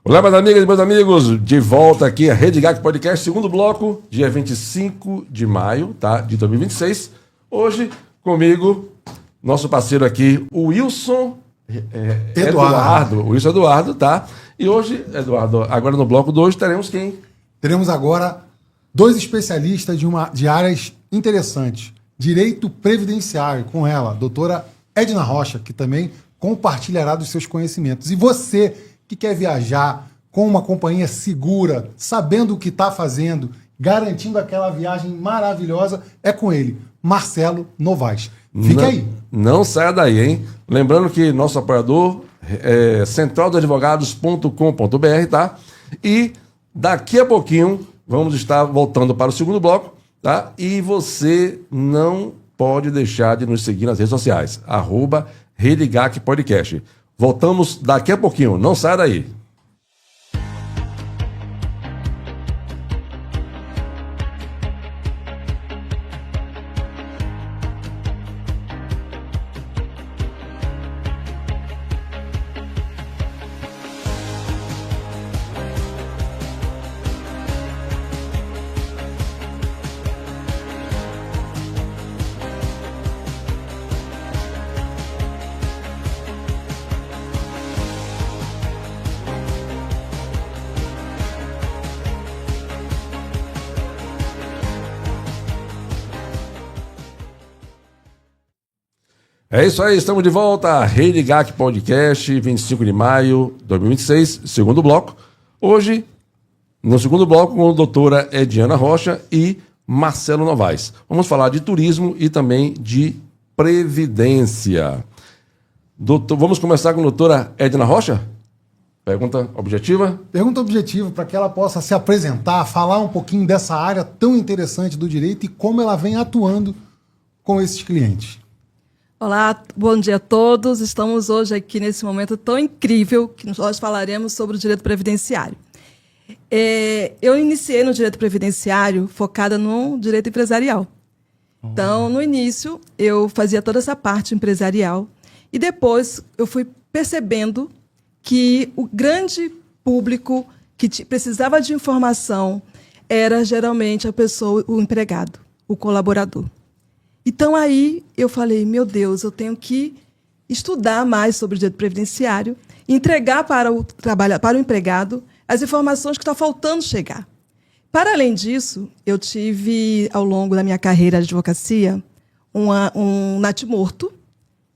Olá, meus amigas e meus amigos, de volta aqui a Rede GAC Podcast, segundo bloco, dia 25 de maio, tá, de 2026. Hoje, comigo, nosso parceiro aqui, o Wilson Eduardo. O Wilson Eduardo, tá? E hoje, Eduardo, agora no bloco 2, teremos quem? Teremos agora dois especialistas de áreas interessantes. Direito previdenciário, com ela, a doutora Edna Rocha, que também compartilhará dos seus conhecimentos. E você que quer viajar com uma companhia segura, sabendo o que está fazendo, garantindo aquela viagem maravilhosa, é com ele, Marcelo Novaes. Fique aí. Não saia daí, hein? Lembrando que nosso apoiador é centraldoadvogados.com.br, tá? E daqui a pouquinho vamos estar voltando para o segundo bloco, tá? E você não pode deixar de nos seguir nas redes sociais, @Rede GAC Podcast. Voltamos daqui a pouquinho, não saia daí. É isso aí, estamos de volta, Rede GAC Podcast, 25 de maio de 2026, segundo bloco. Hoje, no segundo bloco, com a doutora Edna Rocha e Marcelo Novaes. Vamos falar de turismo e também de previdência. Vamos começar com a doutora Edna Rocha? Pergunta objetiva? Pergunta objetiva, para que ela possa se apresentar, falar um pouquinho dessa área tão interessante do direito e como ela vem atuando com esses clientes. Olá, bom dia a todos. Estamos hoje aqui nesse momento tão incrível que nós falaremos sobre o direito previdenciário. Eu iniciei no direito previdenciário focada no direito empresarial. Então, no início, eu fazia toda essa parte empresarial e depois eu fui percebendo que o grande público que precisava de informação era geralmente a pessoa, o empregado, o colaborador. Então, aí eu falei, meu Deus, eu tenho que estudar mais sobre o direito previdenciário e entregar para o empregado as informações que está faltando chegar. Para além disso, eu tive, ao longo da minha carreira de advocacia, um natimorto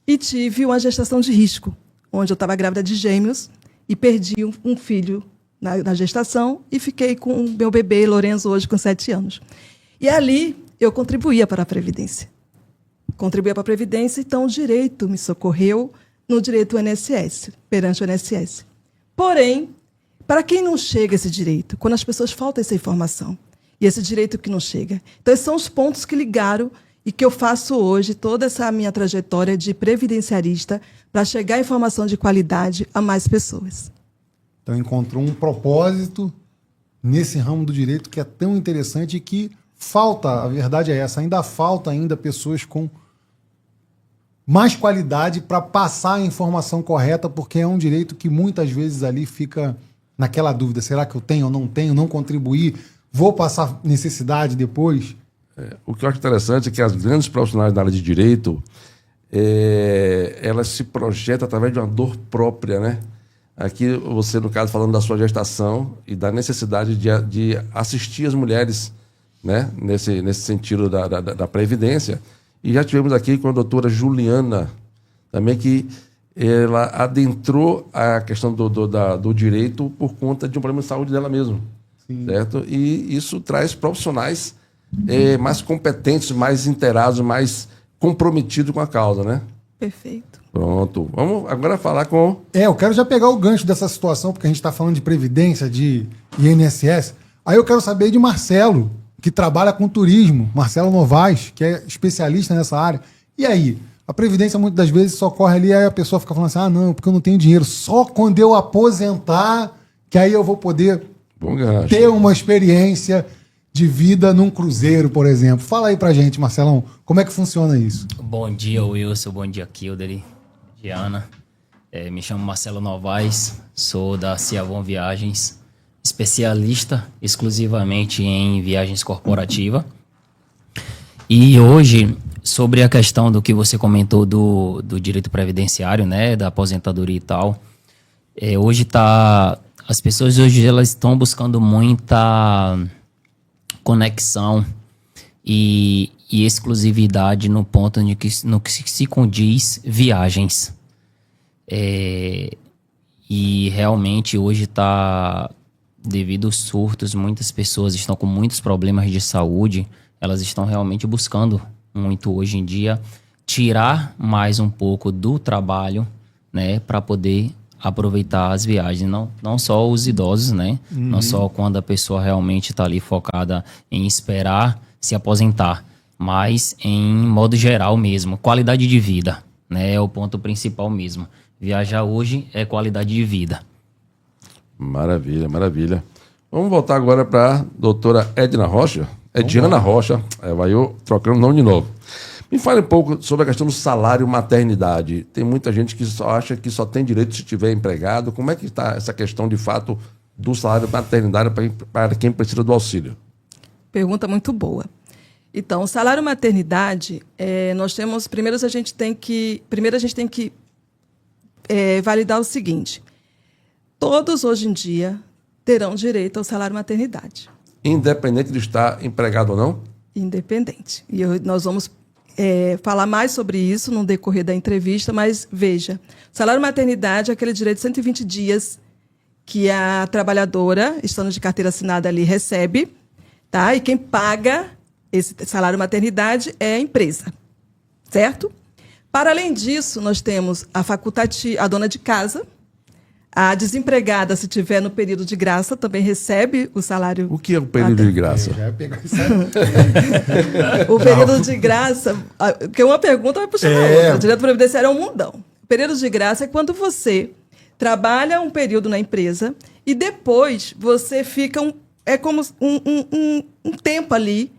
e tive uma gestação de risco, onde eu estava grávida de gêmeos e perdi um filho na gestação e fiquei com o meu bebê, Lorenzo, hoje com 7 anos. E ali eu contribuía para a Previdência. Então o direito me socorreu no direito do INSS, perante o INSS. Porém, para quem não chega esse direito? Quando as pessoas faltam essa informação e esse direito que não chega. Então, esses são os pontos que ligaram e que eu faço hoje, toda essa minha trajetória de previdenciarista, para chegar a informação de qualidade a mais pessoas. Então, encontrou um propósito nesse ramo do direito que é tão interessante e que falta, a verdade é essa, ainda falta pessoas com mais qualidade para passar a informação correta, porque é um direito que muitas vezes ali fica naquela dúvida, será que eu tenho ou não tenho, não contribuir, vou passar necessidade depois? O que eu acho interessante é que as grandes profissionais da área de direito, elas se projetam através de uma dor própria, né? Aqui você, no caso, falando da sua gestação e da necessidade de assistir as mulheres, né? Nesse sentido da previdência. E já tivemos aqui com a doutora Juliana, também, que ela adentrou a questão do direito por conta de um problema de saúde dela mesma. Sim. Certo? E isso traz profissionais mais competentes, mais inteirados, mais comprometidos com a causa, né? Perfeito. Pronto. Vamos agora falar com... eu quero já pegar o gancho dessa situação, porque a gente está falando de previdência, de INSS. Aí eu quero saber de Marcelo, que trabalha com turismo, Marcelo Novaes, que é especialista nessa área. E aí? A previdência muitas das vezes socorre ali, aí a pessoa fica falando assim, não, porque eu não tenho dinheiro. Só quando eu aposentar, que aí eu vou poder ter uma experiência de vida num cruzeiro, por exemplo. Fala aí pra gente, Marcelão, como é que funciona isso? Bom dia, Wilson. Bom dia, Kildare, Diana. Me chamo Marcelo Novaes, sou da Ciavon Viagens, especialista exclusivamente em viagens corporativas. E hoje, sobre a questão do que você comentou do direito previdenciário, né, da aposentadoria e tal, as pessoas hoje elas estão buscando muita conexão e exclusividade no ponto no que se condiz viagens. E realmente hoje devido aos surtos, muitas pessoas estão com muitos problemas de saúde, elas estão realmente buscando muito hoje em dia tirar mais um pouco do trabalho, né, para poder aproveitar as viagens, não só os idosos, né, não só quando a pessoa realmente está ali focada em esperar se aposentar, mas em modo geral mesmo, qualidade de vida, né, é o ponto principal mesmo. Viajar hoje é qualidade de vida. Maravilha, maravilha. Vamos voltar agora para a doutora Edna Rocha. Ediana Rocha, vai eu trocando o nome de novo. Me fale um pouco sobre a questão do salário maternidade. Tem muita gente que só acha que só tem direito se tiver empregado. Como é que está essa questão, de fato, do salário maternidade para quem precisa do auxílio? Pergunta muito boa. Então, o salário maternidade, nós temos... Primeiro a gente tem que validar o seguinte. Todos, hoje em dia, terão direito ao salário maternidade. Independente de estar empregado ou não? Independente. E nós vamos falar mais sobre isso no decorrer da entrevista, mas veja, salário maternidade é aquele direito de 120 dias que a trabalhadora, estando de carteira assinada ali, recebe, tá? E quem paga esse salário maternidade é a empresa, certo? Para além disso, nós temos a dona de casa. A desempregada, se tiver no período de graça, também recebe o salário. O que é o período de graça? O período de graça, porque uma pergunta vai puxar a outra. O direito previdenciário é um mundão. O período de graça é quando você trabalha um período na empresa e depois você fica como um tempo ali,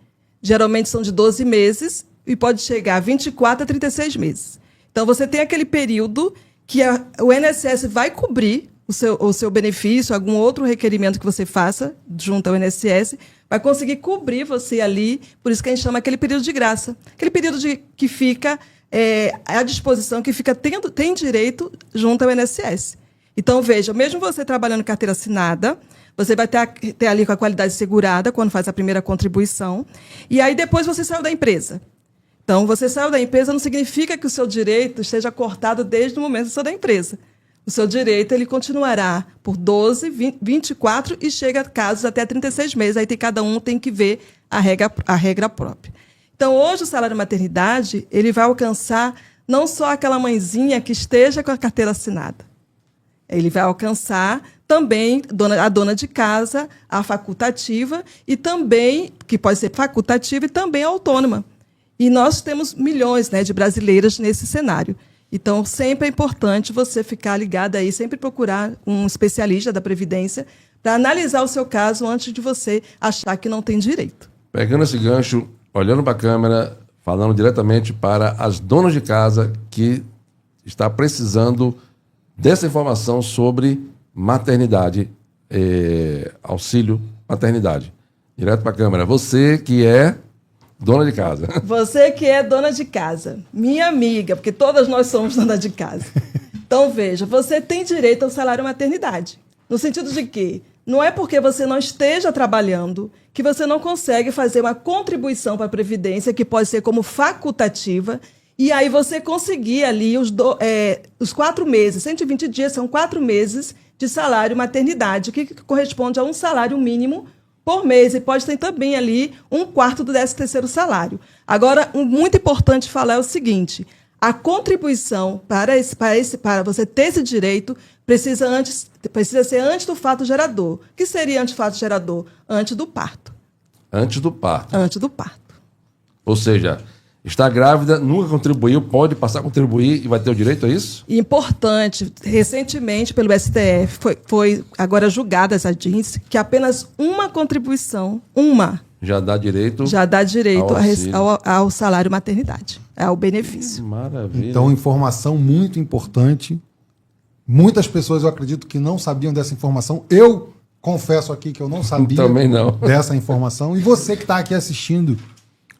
geralmente são de 12 meses e pode chegar a 24 a 36 meses. Então, você tem aquele período que o INSS vai cobrir o seu benefício, algum outro requerimento que você faça junto ao INSS, vai conseguir cobrir você ali, por isso que a gente chama aquele período de graça. Aquele período que fica à disposição, que tem direito junto ao INSS. Então, veja, mesmo você trabalhando em carteira assinada, você vai ter ali com a qualidade segurada quando faz a primeira contribuição, e aí depois você saiu da empresa. Então, você saiu da empresa não significa que o seu direito esteja cortado desde o momento que você saiu da empresa. O seu direito ele continuará por 12, 24 e chega a casos até 36 meses. Aí cada um tem que ver a regra própria. Então, hoje o salário maternidade ele vai alcançar não só aquela mãezinha que esteja com a carteira assinada. Ele vai alcançar também a dona de casa, a facultativa, e também, que pode ser facultativa e também a autônoma. E nós temos milhões, né, de brasileiras nesse cenário. Então, sempre é importante você ficar ligado aí, sempre procurar um especialista da Previdência para analisar o seu caso antes de você achar que não tem direito. Pegando esse gancho, olhando para a câmera, falando diretamente para as donas de casa que está precisando dessa informação sobre maternidade, auxílio maternidade. Direto para a câmera. Você que é dona de casa. Você que é dona de casa, minha amiga, porque todas nós somos dona de casa. Então, veja, você tem direito ao salário maternidade. No sentido de que não é porque você não esteja trabalhando que você não consegue fazer uma contribuição para a Previdência, que pode ser como facultativa, e aí você conseguir ali os 4 meses, 120 dias são 4 meses de salário maternidade, que corresponde a um salário mínimo por mês, e pode ter também ali 1/4 do 13º salário. Agora, muito importante falar é o seguinte, a contribuição para você ter esse direito precisa ser antes do fato gerador. O que seria antes do fato gerador? Antes do parto. Antes do parto. Antes do parto. Ou seja, está grávida, nunca contribuiu, pode passar a contribuir e vai ter o direito a isso? Importante, recentemente pelo STF, foi agora julgada essa índice, que apenas uma contribuição, já dá direito ao salário maternidade, ao benefício. Maravilha. Então, informação muito importante Muitas pessoas, eu acredito, que não sabiam dessa informação. Eu confesso aqui que eu não sabia Também não. dessa informação. E você que está aqui assistindo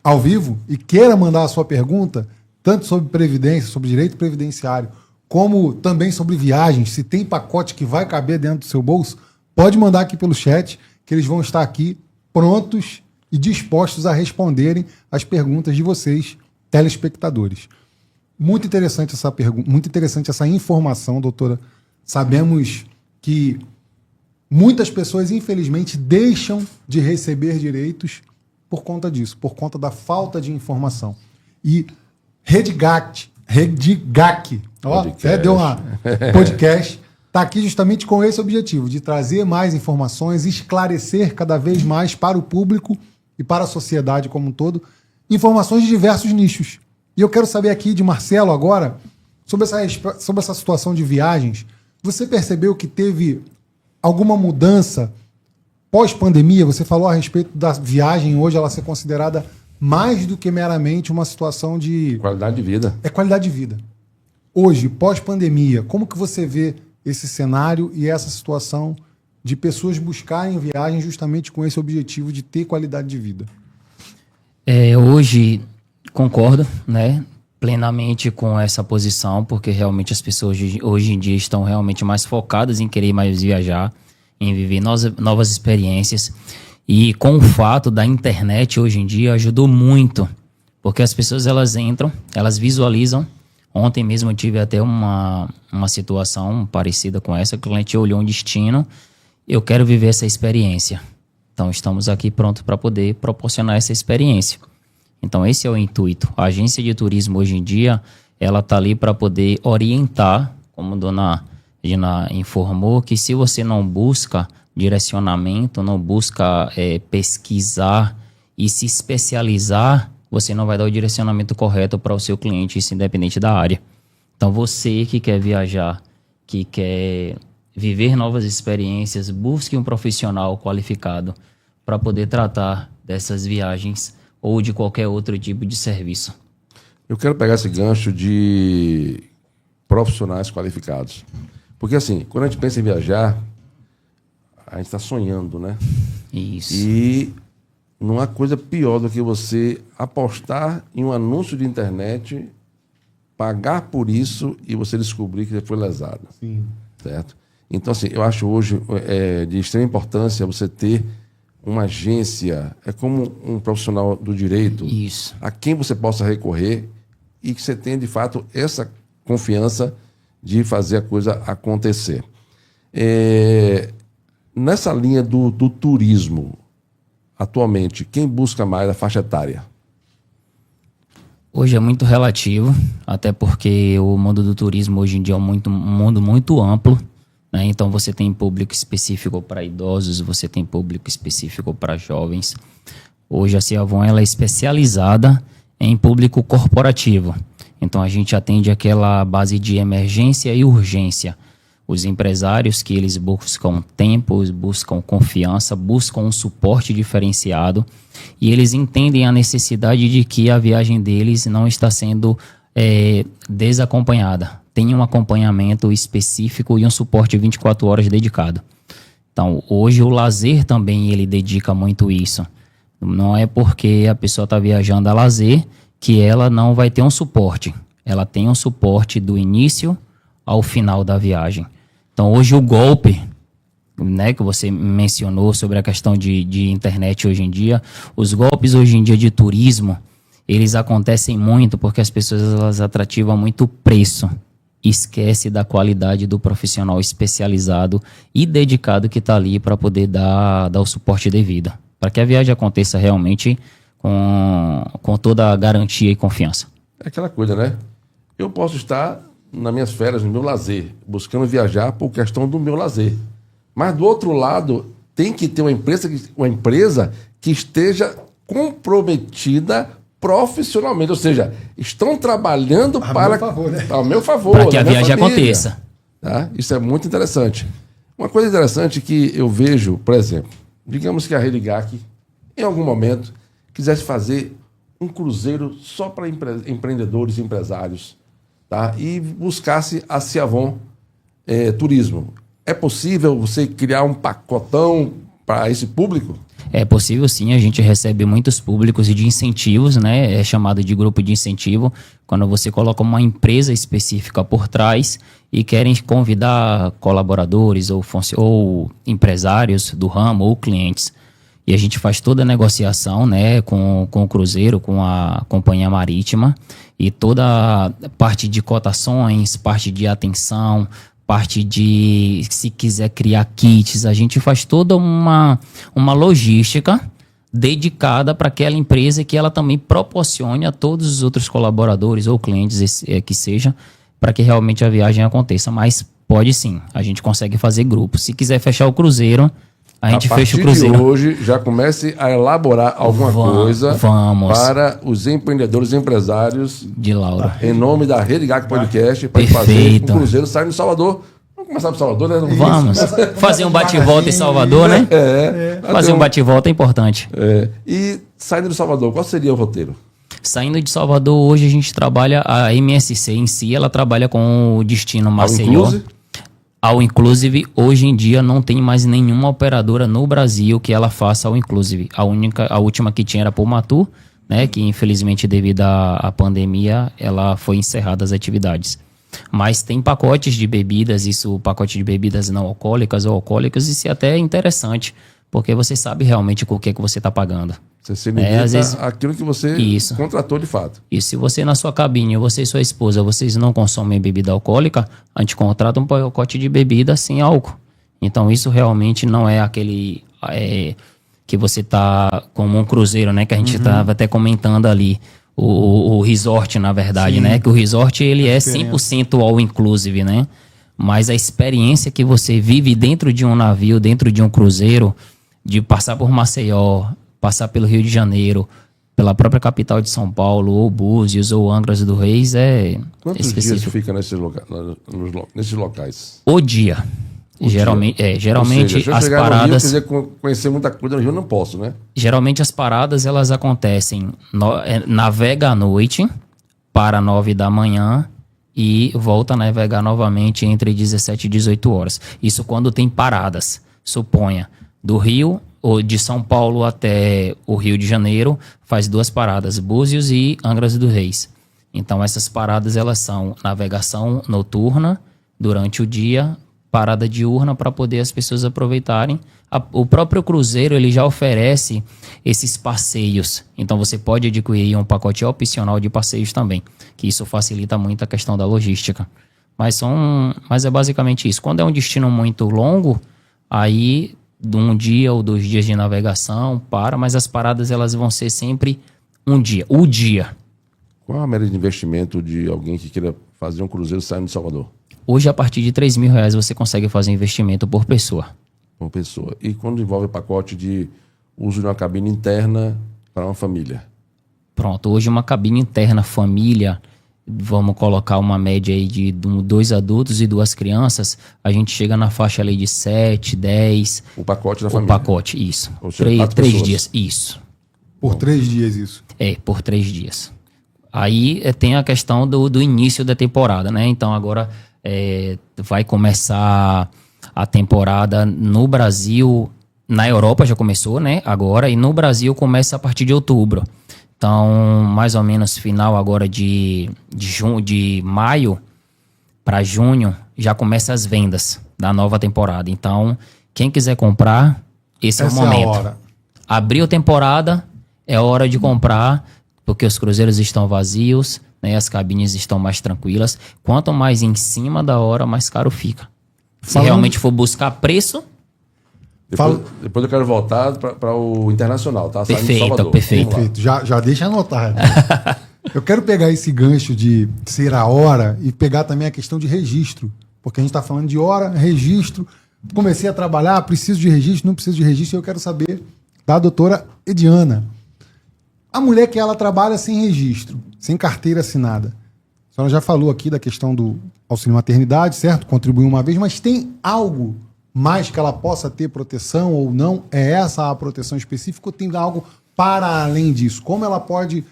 ao vivo e queira mandar a sua pergunta, tanto sobre previdência, sobre direito previdenciário, como também sobre viagens, se tem pacote que vai caber dentro do seu bolso, pode mandar aqui pelo chat, que eles vão estar aqui prontos e dispostos a responderem as perguntas de vocês, telespectadores. Muito interessante essa pergunta, muito interessante essa informação, doutora. Sabemos que muitas pessoas, infelizmente, deixam de receber direitos por conta disso, por conta da falta de informação. E Redgac, ó, até deu uma podcast, está aqui justamente com esse objetivo, de trazer mais informações, esclarecer cada vez mais para o público e para a sociedade como um todo, informações de diversos nichos. E eu quero saber aqui de Marcelo agora, sobre essa situação de viagens. Você percebeu que teve alguma mudança pós-pandemia? Você falou a respeito da viagem hoje, ela ser considerada mais do que meramente uma situação de... Qualidade de vida. É qualidade de vida. Hoje, pós-pandemia, como que você vê esse cenário e essa situação de pessoas buscarem viagem justamente com esse objetivo de ter qualidade de vida? Hoje, concordo, né, plenamente com essa posição, porque realmente as pessoas hoje em dia estão realmente mais focadas em querer mais viajar, em viver novas experiências. E com o fato da internet hoje em dia ajudou muito, porque as pessoas elas entram, elas visualizam. Ontem mesmo eu tive até uma situação parecida com essa, que o cliente olhou um destino, eu quero viver essa experiência. Então estamos aqui prontos para poder proporcionar essa experiência. Então esse é o intuito. A agência de turismo hoje em dia, ela está ali para poder orientar, como a dona Gina informou, que se você não busca direcionamento, não busca pesquisar e se especializar, você não vai dar o direcionamento correto para o seu cliente, isso independente da área. Então você que quer viajar, que quer viver novas experiências, busque um profissional qualificado para poder tratar dessas viagens ou de qualquer outro tipo de serviço. Eu quero pegar esse gancho de profissionais qualificados. Porque assim, quando a gente pensa em viajar, a gente está sonhando, né? Isso. E não há coisa pior do que você apostar em um anúncio de internet, pagar por isso e você descobrir que você foi lesado. Sim. Certo? Então, assim, eu acho hoje de extrema importância você ter uma agência, é como um profissional do direito, Isso. a quem você possa recorrer e que você tenha, de fato, essa confiança de fazer a coisa acontecer. Nessa linha do turismo, atualmente, quem busca mais a faixa etária? Hoje é muito relativo, até porque o mundo do turismo hoje em dia é um mundo muito amplo, né? Então você tem público específico para idosos, você tem público específico para jovens. Hoje a Ciavon ela é especializada em público corporativo. Então a gente atende aquela base de emergência e urgência. Os empresários que eles buscam tempo, buscam confiança, buscam um suporte diferenciado e eles entendem a necessidade de que a viagem deles não está sendo desacompanhada. Tem um acompanhamento específico e um suporte 24 horas dedicado. Então, hoje o lazer também ele dedica muito isso. Não é porque a pessoa está viajando a lazer que ela não vai ter um suporte. Ela tem um suporte do início ao final da viagem. Então, hoje o golpe, né, que você mencionou sobre a questão de internet hoje em dia, os golpes hoje em dia de turismo, eles acontecem muito porque as pessoas elas atrativam muito o preço. Esquece da qualidade do profissional especializado e dedicado que está ali para poder dar o suporte devido. Para que a viagem aconteça realmente com toda a garantia e confiança. É aquela coisa, né? Eu posso estar nas minhas férias, no meu lazer, buscando viajar por questão do meu lazer. Mas do outro lado, tem que ter uma empresa que esteja comprometida profissionalmente, ou seja, estão trabalhando ao meu favor, para que a viagem aconteça. Tá? Isso é muito interessante. Uma coisa interessante que eu vejo, por exemplo, digamos que a Redgac, em algum momento, quisesse fazer um cruzeiro só para empreendedores e empresários, tá? E buscasse a Ciavon turismo. É possível você criar um pacotão para esse público? É possível sim, a gente recebe muitos públicos e de incentivos, né? É chamado de grupo de incentivo, quando você coloca uma empresa específica por trás e querem convidar colaboradores ou empresários do ramo ou clientes. E a gente faz toda a negociação, né, com o cruzeiro, com a companhia marítima, e toda a parte de cotações, parte de atenção, parte de, se quiser criar kits, a gente faz toda uma logística dedicada para aquela empresa, que ela também proporcione a todos os outros colaboradores ou clientes que seja, para que realmente a viagem aconteça. Mas pode sim, a gente consegue fazer grupo. Se quiser fechar o cruzeiro, a gente fecha o cruzeiro. A partir de hoje, já comece a elaborar alguma coisa para os empreendedores e empresários de Laura. Em nome da Rede GAC Podcast, para fazer um cruzeiro saindo de Salvador. Vamos começar por Salvador, né? Vamos. Fazer um bate-volta em Salvador, né? Fazer um bate-volta é importante. E saindo de Salvador, qual seria o roteiro? Saindo de Salvador, hoje a gente trabalha, a MSC em si, ela trabalha com o destino Maceió. Ao Inclusive, hoje em dia não tem mais nenhuma operadora no Brasil que ela faça ao Inclusive. A última que tinha era Pô Matu, né, que infelizmente devido à pandemia, ela foi encerrada as atividades. Mas tem pacotes de bebidas, pacote de bebidas não alcoólicas ou alcoólicas, isso é até interessante, porque você sabe realmente com o que você está pagando. Você se limita às vezes, aquilo que você contratou de fato. E se você na sua cabine, você e sua esposa, vocês não consomem bebida alcoólica, a gente contrata um pacote de bebida sem álcool. Então isso realmente não é aquele que você tá como um cruzeiro, né? Que a gente estava até comentando ali. O resort, na verdade, né? Que o resort ele é 100% all inclusive, né? Mas a experiência que você vive dentro de um navio, dentro de um cruzeiro, de passar por Maceió, passar pelo Rio de Janeiro, pela própria capital de São Paulo, ou Búzios, ou Angra dos Reis, Quantos específico. dias fica nesses locais? O dia. Geralmente seja, as paradas... Se eu quiser conhecer muita coisa no Rio, eu não posso, né? Geralmente as paradas, elas acontecem, navega à noite, para 9 da manhã, e volta a navegar novamente entre 17 e 18 horas. Isso quando tem paradas. Suponha, do Rio... ou de São Paulo até o Rio de Janeiro, faz 2 paradas, Búzios e Angra dos Reis. Então essas paradas elas são navegação noturna durante o dia, parada diurna para poder as pessoas aproveitarem. O próprio cruzeiro ele já oferece esses passeios, então você pode adquirir um pacote opcional de passeios também, que isso facilita muito a questão da logística. Mas é basicamente isso. Quando é um destino muito longo, aí de 1 dia ou 2 dias de navegação, mas as paradas elas vão ser sempre um dia. O dia. Qual a média de investimento de alguém que queira fazer um cruzeiro saindo de Salvador? Hoje, a partir de R$3.000 você consegue fazer investimento por pessoa. Por pessoa. E quando envolve pacote de uso de uma cabine interna para uma família? Pronto, hoje uma cabine interna, família, vamos colocar uma média aí de 2 adultos e 2 crianças, a gente chega na faixa ali de 7, 10. O pacote da família? O pacote, isso. Ou seja, 3 dias, isso. Por 3 dias, isso? Por 3 dias. Aí tem a questão do início da temporada, né? Então agora vai começar a temporada no Brasil, na Europa já começou, né? Agora, e no Brasil começa a partir de outubro. Então, mais ou menos final agora de maio para junho, já começa as vendas da nova temporada. Então, quem quiser comprar, esse é o momento. É a hora. Abriu temporada, é hora de comprar, porque os cruzeiros estão vazios, né? As cabines estão mais tranquilas. Quanto mais em cima da hora, mais caro fica. Se realmente for buscar preço... Depois eu quero voltar para o internacional, tá? Perfeito. Já deixa anotado. Eu quero pegar esse gancho de ser a hora e pegar também a questão de registro. Porque a gente está falando de hora, registro. Comecei a trabalhar, preciso de registro, não preciso de registro. E eu quero saber da doutora Ediana. A mulher que ela trabalha sem registro, sem carteira assinada. A senhora já falou aqui da questão do auxílio maternidade, certo? Contribuiu uma vez, mas tem algo mais que ela possa ter proteção ou não? É essa a proteção específica ou tem algo para além disso? Como ela pode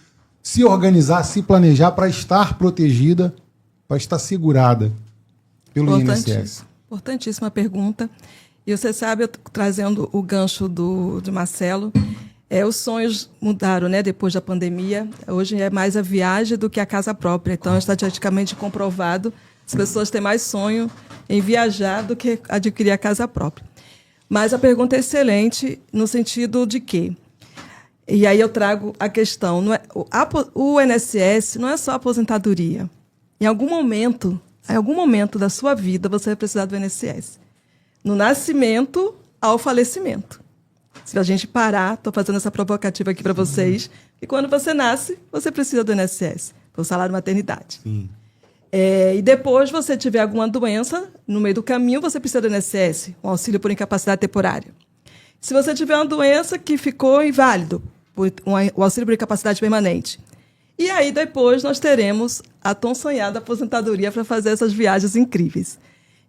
se organizar, se planejar para estar protegida, para estar segurada pelo INSS? Importantíssima pergunta. E você sabe, eu trazendo o gancho de Marcelo, os sonhos mudaram, né, depois da pandemia. Hoje é mais a viagem do que a casa própria. Então, é estatisticamente comprovado, as pessoas têm mais sonho em viajar do que adquirir a casa própria. Mas a pergunta é excelente no sentido de que, e aí eu trago a questão, o INSS não é só aposentadoria. Em algum momento da sua vida, você vai precisar do INSS. No nascimento ao falecimento. Se a gente parar, estou fazendo essa provocativa aqui para vocês, que quando você nasce, você precisa do INSS, do salário maternidade. Sim. E depois você tiver alguma doença, no meio do caminho, você precisa do INSS, um auxílio por incapacidade temporária. Se você tiver uma doença que ficou inválido, o auxílio por incapacidade permanente. E aí, depois, nós teremos a tão sonhada aposentadoria para fazer essas viagens incríveis.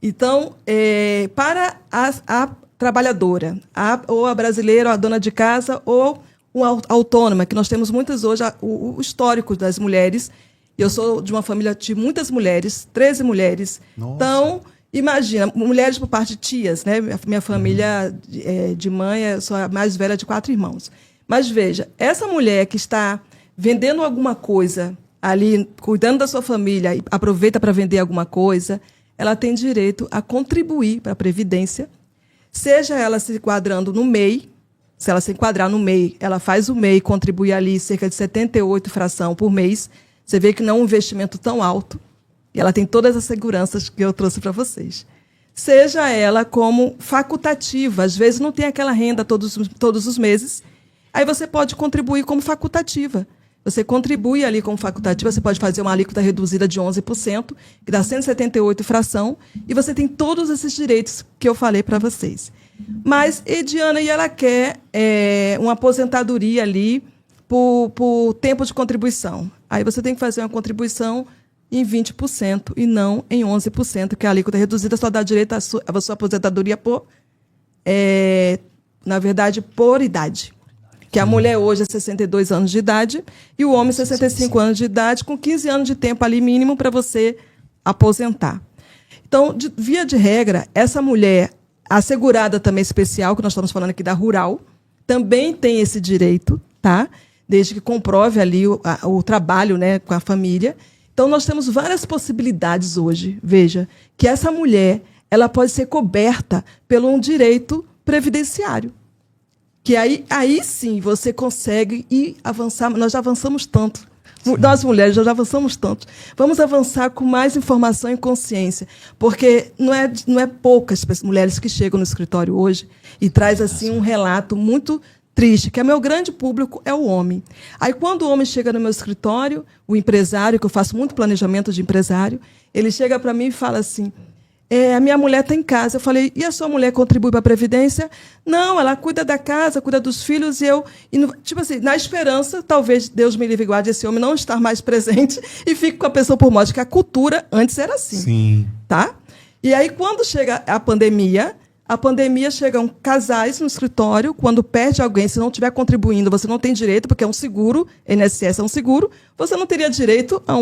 Então, para a trabalhadora, ou a brasileira, ou a dona de casa, ou uma autônoma, que nós temos muitas hoje, o histórico das mulheres. Eu sou de uma família de muitas mulheres, 13 mulheres. Nossa. Então, imagina, mulheres por parte de tias, né? Minha família de mãe, eu sou a mais velha de 4 irmãos. Mas veja, essa mulher que está vendendo alguma coisa ali, cuidando da sua família, e aproveita para vender alguma coisa, ela tem direito a contribuir para a Previdência, seja ela se enquadrando no MEI. Se ela se enquadrar no MEI, ela faz o MEI, contribui ali cerca de 78 fração por mês. Você vê que não é um investimento tão alto, e ela tem todas as seguranças que eu trouxe para vocês. Seja ela como facultativa, às vezes não tem aquela renda todos os meses, aí você pode contribuir como facultativa. Você contribui ali como facultativa, você pode fazer uma alíquota reduzida de 11%, que dá 178 fração, e você tem todos esses direitos que eu falei para vocês. Mas, Ediana, ela quer uma aposentadoria ali por tempo de contribuição. Aí você tem que fazer uma contribuição em 20% e não em 11%, que a alíquota reduzida só dá direito à sua aposentadoria na verdade, por idade. Que a mulher hoje é 62 anos de idade e o homem 65 anos de idade, com 15 anos de tempo ali mínimo para você aposentar. Então, via de regra, essa mulher assegurada também especial, que nós estamos falando aqui da rural, também tem esse direito, tá? Desde que comprove ali o trabalho, né, com a família. Então, nós temos várias possibilidades hoje. Veja, que essa mulher ela pode ser coberta pelo um direito previdenciário. Que aí sim você consegue ir avançar. Nós já avançamos tanto. Sim. Nós, mulheres, já avançamos tanto. Vamos avançar com mais informação e consciência. Porque não é poucas mulheres que chegam no escritório hoje e traz assim um relato muito triste, que é meu grande público é o homem. Aí, quando o homem chega no meu escritório, o empresário, que eu faço muito planejamento de empresário, ele chega para mim e fala assim: a minha mulher está em casa. Eu falei, e a sua mulher contribui para a Previdência? Não, ela cuida da casa, cuida dos filhos, tipo assim, na esperança, talvez Deus me livre e guarde esse homem não estar mais presente e fique com a pessoa por morte, que a cultura antes era assim. Sim. Tá? E aí, quando chega a pandemia chegam casais no escritório, quando perde alguém, se não estiver contribuindo, você não tem direito, porque é um seguro, INSS é um seguro, você não teria direito a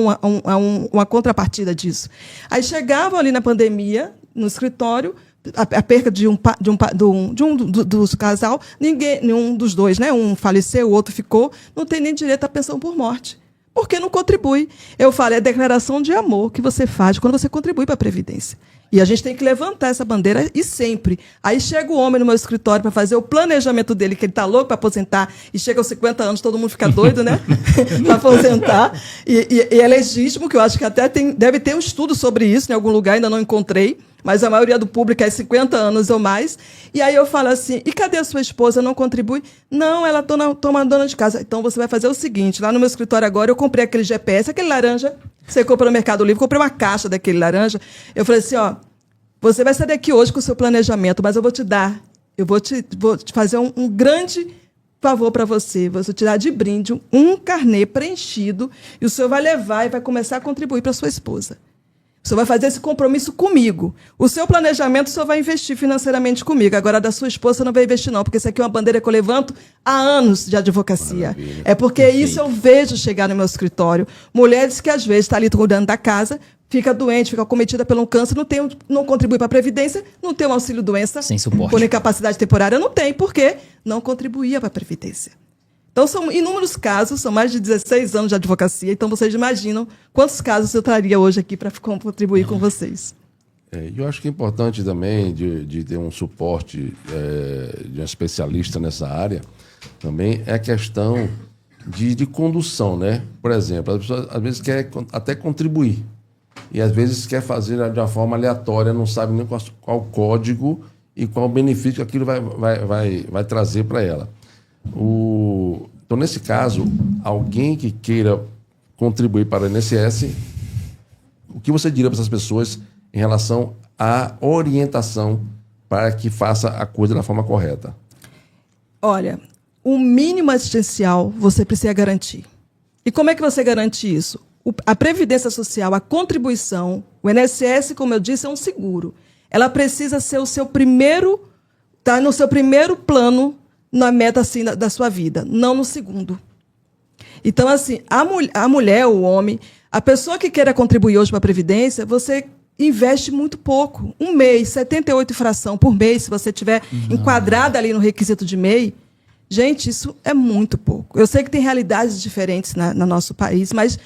uma contrapartida disso. Aí chegavam ali na pandemia, no escritório, a perca dos casal, nenhum dos dois, né? Um faleceu, o outro ficou, não tem nem direito à pensão por morte. Porque não contribui. Eu falo, é a declaração de amor que você faz quando você contribui para a Previdência. E a gente tem que levantar essa bandeira e sempre. Aí chega o homem no meu escritório para fazer o planejamento dele, que ele está louco para aposentar, e chega aos 50 anos, todo mundo fica doido, né? Para aposentar. E é legítimo, que eu acho que até deve ter um estudo sobre isso em algum lugar, ainda não encontrei, mas a maioria do público é 50 anos ou mais. E aí eu falo assim, e cadê a sua esposa? Não contribui? Não, ela toma dona de casa. Então você vai fazer o seguinte, lá no meu escritório agora eu comprei aquele GPS, aquele laranja, você compra no Mercado Livre, comprei uma caixa daquele laranja. Eu falei assim, você vai sair daqui hoje com o seu planejamento, mas eu vou te fazer um grande favor para você. Vou te dar de brinde um carnê preenchido e o senhor vai levar e vai começar a contribuir para sua esposa. O senhor vai fazer esse compromisso comigo. O seu planejamento, o senhor vai investir financeiramente comigo. Agora, da sua esposa, você não vai investir, não, porque isso aqui é uma bandeira que eu levanto há anos de advocacia. Maravilha. É porque isso eu vejo chegar no meu escritório. Mulheres que, às vezes, estão ali cuidando da casa, fica doente, fica acometida pelo um câncer, não contribui para a Previdência, não tem um auxílio-doença. Sem suporte. Por incapacidade temporária, não tem, porque não contribuía para a Previdência. Então, são inúmeros casos, são mais de 16 anos de advocacia, então vocês imaginam quantos casos eu traria hoje aqui para contribuir com vocês. Eu acho que é importante também de ter um suporte de um especialista nessa área, também é a questão de condução, né? Por exemplo, as pessoas às vezes querem até contribuir e às vezes quer fazer de uma forma aleatória, não sabe nem qual código e qual benefício que aquilo vai trazer para ela. Então, nesse caso, alguém que queira contribuir para o INSS, o que você diria para essas pessoas em relação à orientação para que faça a coisa da forma correta? Olha, o mínimo assistencial você precisa garantir. E como é que você garante isso? A Previdência Social, a contribuição, o INSS, como eu disse, é um seguro. Ela precisa ser o seu primeiro, tá no seu primeiro plano na meta assim, da sua vida, não no segundo. Então, assim, a mulher, o homem, a pessoa que queira contribuir hoje para a Previdência, você investe muito pouco. Um MEI, 78 fração por mês, se você estiver enquadrada ali no requisito de MEI, gente, isso é muito pouco. Eu sei que tem realidades diferentes no nosso país, mas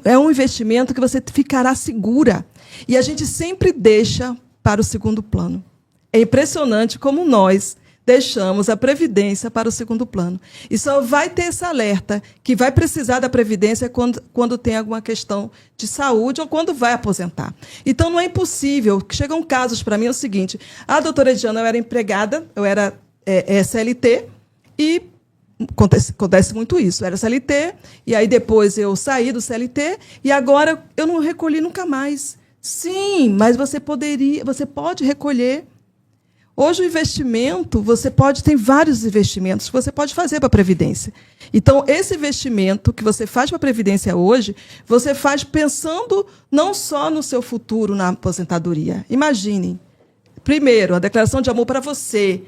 é um investimento que você ficará segura. E a gente sempre deixa para o segundo plano. É impressionante como nós deixamos a Previdência para o segundo plano. E só vai ter esse alerta que vai precisar da Previdência quando tem alguma questão de saúde ou quando vai aposentar. Então, não é impossível. Chegam casos para mim, é o seguinte, a doutora Ediana, eu era empregada, eu era CLT, e acontece muito isso. Eu era CLT, e aí depois eu saí do CLT, e agora eu não recolhi nunca mais. Sim, mas você pode recolher. Hoje o investimento, tem vários investimentos que você pode fazer para a Previdência. Então, esse investimento que você faz para a Previdência hoje, você faz pensando não só no seu futuro na aposentadoria. Imaginem, primeiro, a declaração de amor para você.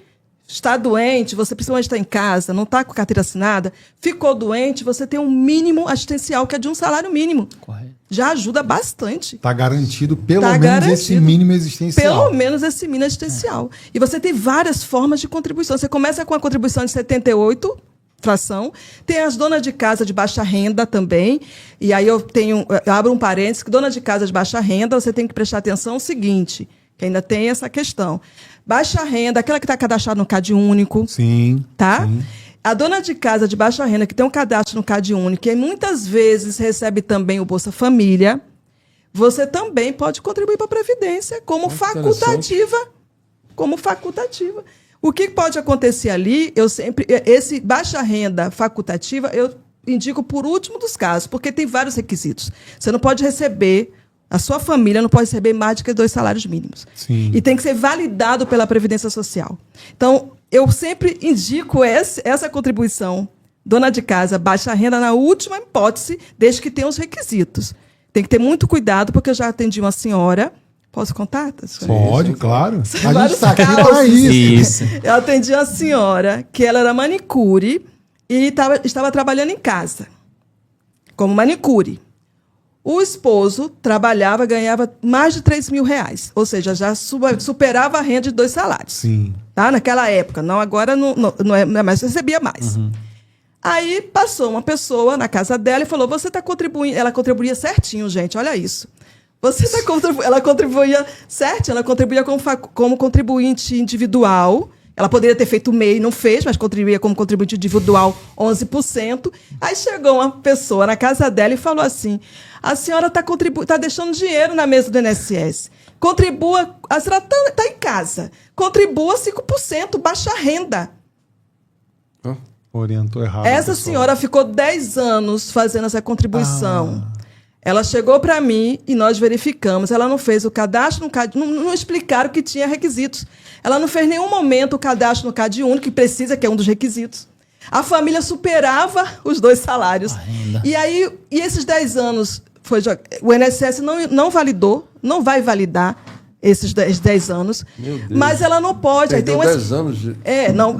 Está doente, você principalmente está em casa, não está com carteira assinada, ficou doente, você tem um mínimo assistencial, que é de um salário mínimo. Correto. Já ajuda bastante. Está garantido esse mínimo existencial. Pelo menos esse mínimo existencial. E você tem várias formas de contribuição. Você começa com a contribuição de 78 fração, tem as donas de casa de baixa renda também, e aí eu abro um parênteses, que dona de casa de baixa renda, você tem que prestar atenção no seguinte, que ainda tem essa questão. Baixa renda, aquela que está cadastrada no CAD único. Sim. Tá? Sim. A dona de casa de baixa renda, que tem um cadastro no CAD único, e muitas vezes recebe também o Bolsa Família, você também pode contribuir para a Previdência como facultativa. Como facultativa. O que pode acontecer ali, esse baixa renda facultativa, eu indico por último dos casos, porque tem vários requisitos. Você não pode receber, a sua família não pode receber mais do que 2 salários mínimos. Sim. E tem que ser validado pela Previdência Social. Então, eu sempre indico essa contribuição, dona de casa, baixa renda, na última hipótese, desde que tenha os requisitos. Tem que ter muito cuidado, porque eu já atendi uma senhora. Posso contar? Pode, claro. A gente Vários está aqui casos. para isso. Isso. Eu atendi uma senhora que ela era manicure e estava trabalhando em casa, como manicure. O esposo trabalhava, ganhava mais de R$3.000, ou seja, já superava a renda de 2 salários. Sim. Tá? Naquela época, não agora não é mais, recebia mais. Uhum. Aí passou uma pessoa na casa dela e falou: você está contribuindo. Ela contribuía certinho, gente, olha isso. Ela contribuía certo, ela contribuía como contribuinte individual. Ela poderia ter feito MEI, não fez, mas contribuía como contribuinte individual 11%. Aí chegou uma pessoa na casa dela e falou assim: a senhora está deixando dinheiro na mesa do INSS. Contribua, a senhora está em casa. Contribua 5%, baixa renda. Orientou errado. Essa senhora ficou 10 anos fazendo essa contribuição. Ela chegou para mim e nós verificamos. Ela não fez o cadastro no CAD, não explicaram que tinha requisitos. Ela não fez em nenhum momento o cadastro no CAD único, que precisa, que é um dos requisitos. A família superava os 2 salários. E aí, esses 10 anos, o INSS não validou, não vai validar esses 10 anos. Meu Deus. Mas ela não pode. Perdeu 10 anos de...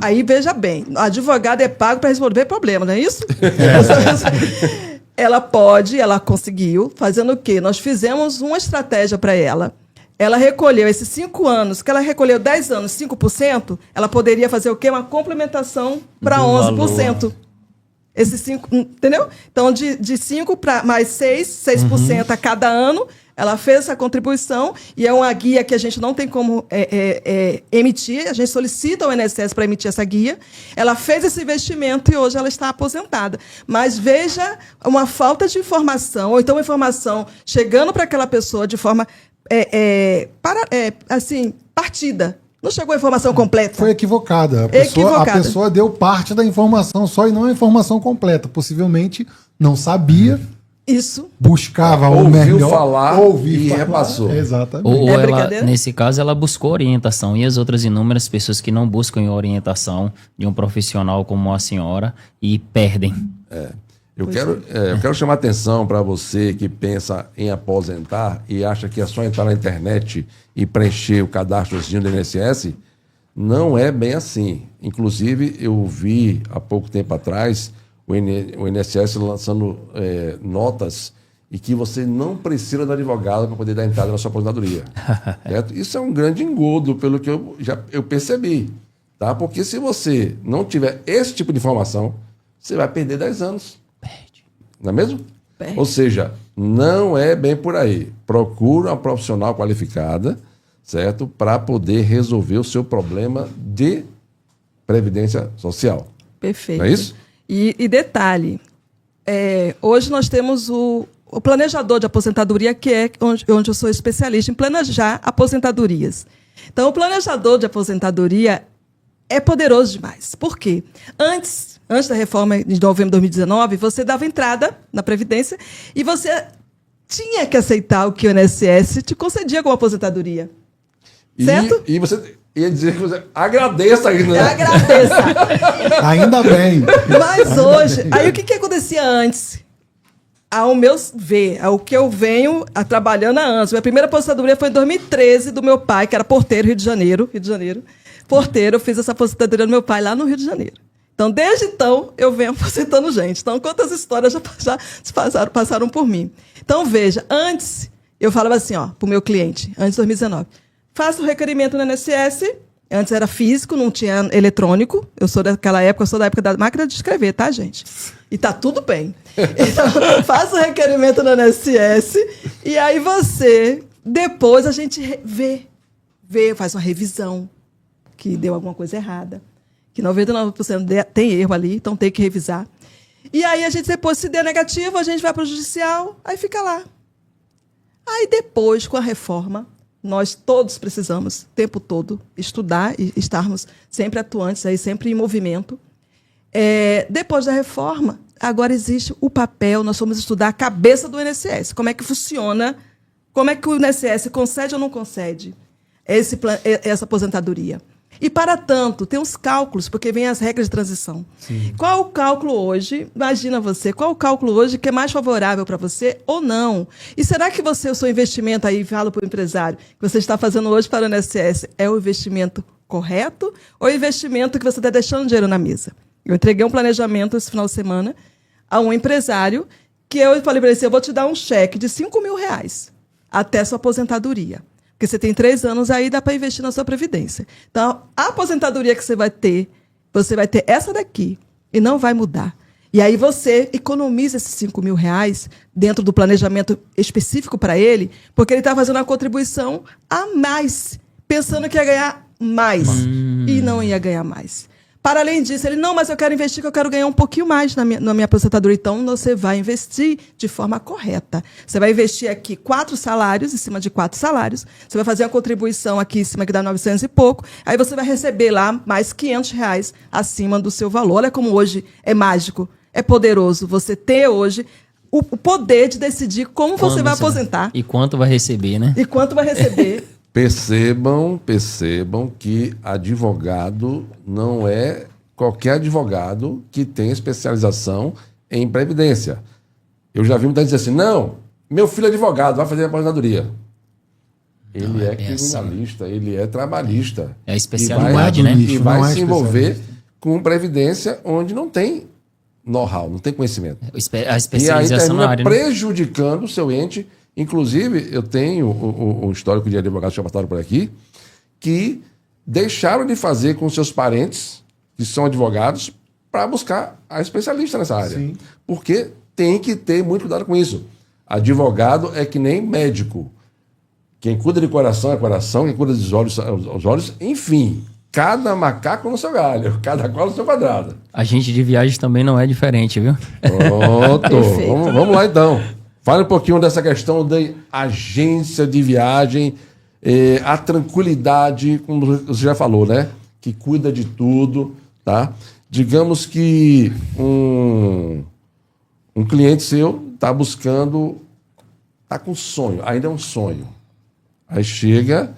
aí veja bem, o advogado é pago para resolver problema, não é isso? ela conseguiu, fazendo o quê? Nós fizemos uma estratégia para ela. Ela recolheu esses 5 anos, que ela recolheu 10 anos, 5%, ela poderia fazer o quê? Uma complementação para 11%. Esses 5, entendeu? Então, de 5 para mais 6% a cada ano, ela fez essa contribuição e é uma guia que a gente não tem como emitir, a gente solicita ao INSS para emitir essa guia. Ela fez esse investimento e hoje ela está aposentada. Mas veja uma falta de informação, ou então uma informação chegando para aquela pessoa de forma partida. Não chegou a informação completa. Foi equivocada. A pessoa deu parte da informação só e não a informação completa. Possivelmente não sabia. Isso. Buscava o melhor. Ouviu falar e repassou. Exatamente. Ou ela, nesse caso, ela buscou orientação. E as outras inúmeras pessoas que não buscam orientação de um profissional como a senhora e perdem. Eu quero chamar a atenção para você que pensa em aposentar e acha que é só entrar na internet e preencher o cadastrozinho do INSS. Não é bem assim. Inclusive, eu vi há pouco tempo atrás o INSS lançando notas e que você não precisa de advogado para poder dar entrada na sua aposentadoria. Certo? Isso é um grande engodo, pelo que eu percebi. Tá? Porque se você não tiver esse tipo de informação, você vai perder 10 anos. Não é mesmo? Perde. Ou seja, não é bem por aí. Procura uma profissional qualificada, certo? Para poder resolver o seu problema de previdência social. Perfeito. Não é isso? E detalhe, hoje nós temos o planejador de aposentadoria, que é onde eu sou especialista em planejar aposentadorias. Então, o planejador de aposentadoria é poderoso demais. Por quê? Antes da reforma de novembro de 2019, você dava entrada na Previdência e você tinha que aceitar o que o INSS te concedia como aposentadoria. Certo? E você ia dizer que você agradeça ainda. Né? Agradeça. Ainda bem. Mas hoje, aí o que acontecia antes? Ao meu ver, ao que eu venho trabalhando há anos. Minha primeira aposentadoria foi em 2013 do meu pai, que era porteiro, Rio de Janeiro. Porteiro, eu fiz essa aposentadoria do meu pai lá no Rio de Janeiro. Então, desde então, eu venho aposentando gente. Então, quantas histórias já passaram por mim. Então, veja, antes, eu falava assim, para o meu cliente, antes de 2019, faça o requerimento no INSS, antes era físico, não tinha eletrônico, eu sou da época da máquina de escrever, tá, gente? E tá tudo bem. Então, faça o requerimento no INSS, e aí depois a gente faz uma revisão, que deu alguma coisa errada. Que 99% tem erro ali, então tem que revisar. E aí a gente depois, se der negativo, a gente vai para o judicial, aí fica lá. Aí depois, com a reforma, nós todos precisamos, o tempo todo, estudar e estarmos sempre atuantes, aí, sempre em movimento. Depois da reforma, agora existe o papel, nós vamos estudar a cabeça do INSS, como é que funciona, como é que o INSS concede ou não concede essa aposentadoria. E, para tanto, tem uns cálculos, porque vem as regras de transição. Sim. Qual o cálculo hoje, imagina você, qual o cálculo hoje que é mais favorável para você ou não? E será que o seu investimento aí, falo para o empresário, que você está fazendo hoje para o INSS, é o investimento correto ou o investimento que você está deixando dinheiro na mesa? Eu entreguei um planejamento esse final de semana a um empresário que eu falei para ele assim, eu vou te dar um cheque de R$5.000 até sua aposentadoria. Porque você tem 3 anos aí, dá para investir na sua previdência. Então, a aposentadoria que você vai ter essa daqui e não vai mudar. E aí você economiza esses R$5.000 dentro do planejamento específico para ele, porque ele está fazendo uma contribuição a mais, pensando que ia ganhar mais. E não ia ganhar mais. Para além disso, ele, não, mas eu quero investir, que eu quero ganhar um pouquinho mais na minha aposentadoria. Então, você vai investir de forma correta. Você vai investir aqui 4 salários, em cima de 4 salários. Você vai fazer uma contribuição aqui em cima que dá 900 e pouco. Aí você vai receber lá mais R$500 acima do seu valor. Olha como hoje é mágico, é poderoso. Você ter hoje o poder de decidir como você vai aposentar. E quanto vai receber, né? E quanto vai receber. Percebam que advogado não é qualquer advogado que tem especialização em previdência. Eu já vi muita gente dizer assim, não, meu filho é advogado, vai fazer a aposentadoria. Ele é criminalista, ele é trabalhista. É a especialidade, né? E vai se envolver com previdência onde não tem know-how, não tem conhecimento. A E aí especialização na termina área, né? prejudicando o seu ente. Inclusive, eu tenho o histórico de advogados que já passaram por aqui, que deixaram de fazer com seus parentes, que são advogados, para buscar a especialista nessa área. Sim. Porque tem que ter muito cuidado com isso. Advogado é que nem médico. Quem cuida de coração é coração, quem cuida dos olhos são os olhos, enfim. Cada macaco no seu galho, cada qual no seu quadrado. A gente de viagens também não é diferente, viu? Pronto. Perfeito. Vamos lá então. Fale um pouquinho dessa questão da agência de viagem, a tranquilidade, como você já falou, né? Que cuida de tudo, tá? Digamos que um cliente seu está buscando, está com sonho, ainda é um sonho. Aí chega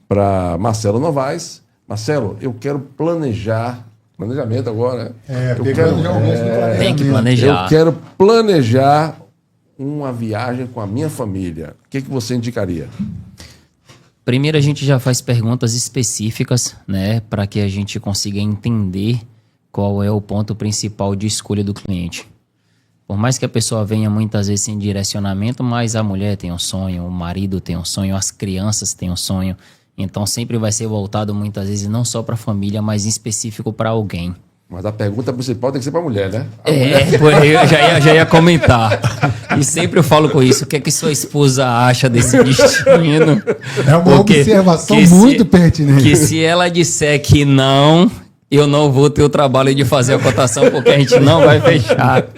para Marcelo Novaes. Marcelo, eu quero planejar, planejamento agora, né? Eu quero, Tem que planejar. eu quero planejar uma viagem com a minha família. O que você indicaria? Primeiro a gente já faz perguntas específicas, né, para que a gente consiga entender qual é o ponto principal de escolha do cliente. Por mais que a pessoa venha muitas vezes sem direcionamento, mas a mulher tem um sonho, o marido tem um sonho, as crianças têm um sonho. Então sempre vai ser voltado muitas vezes não só para a família, mas em específico para alguém. Mas a pergunta principal tem que ser para a mulher, né? Eu já ia comentar. E sempre eu falo com isso. O que é que sua esposa acha desse destino? É uma observação muito pertinente. Que se ela disser que não, eu não vou ter o trabalho de fazer a cotação, porque a gente não vai fechar.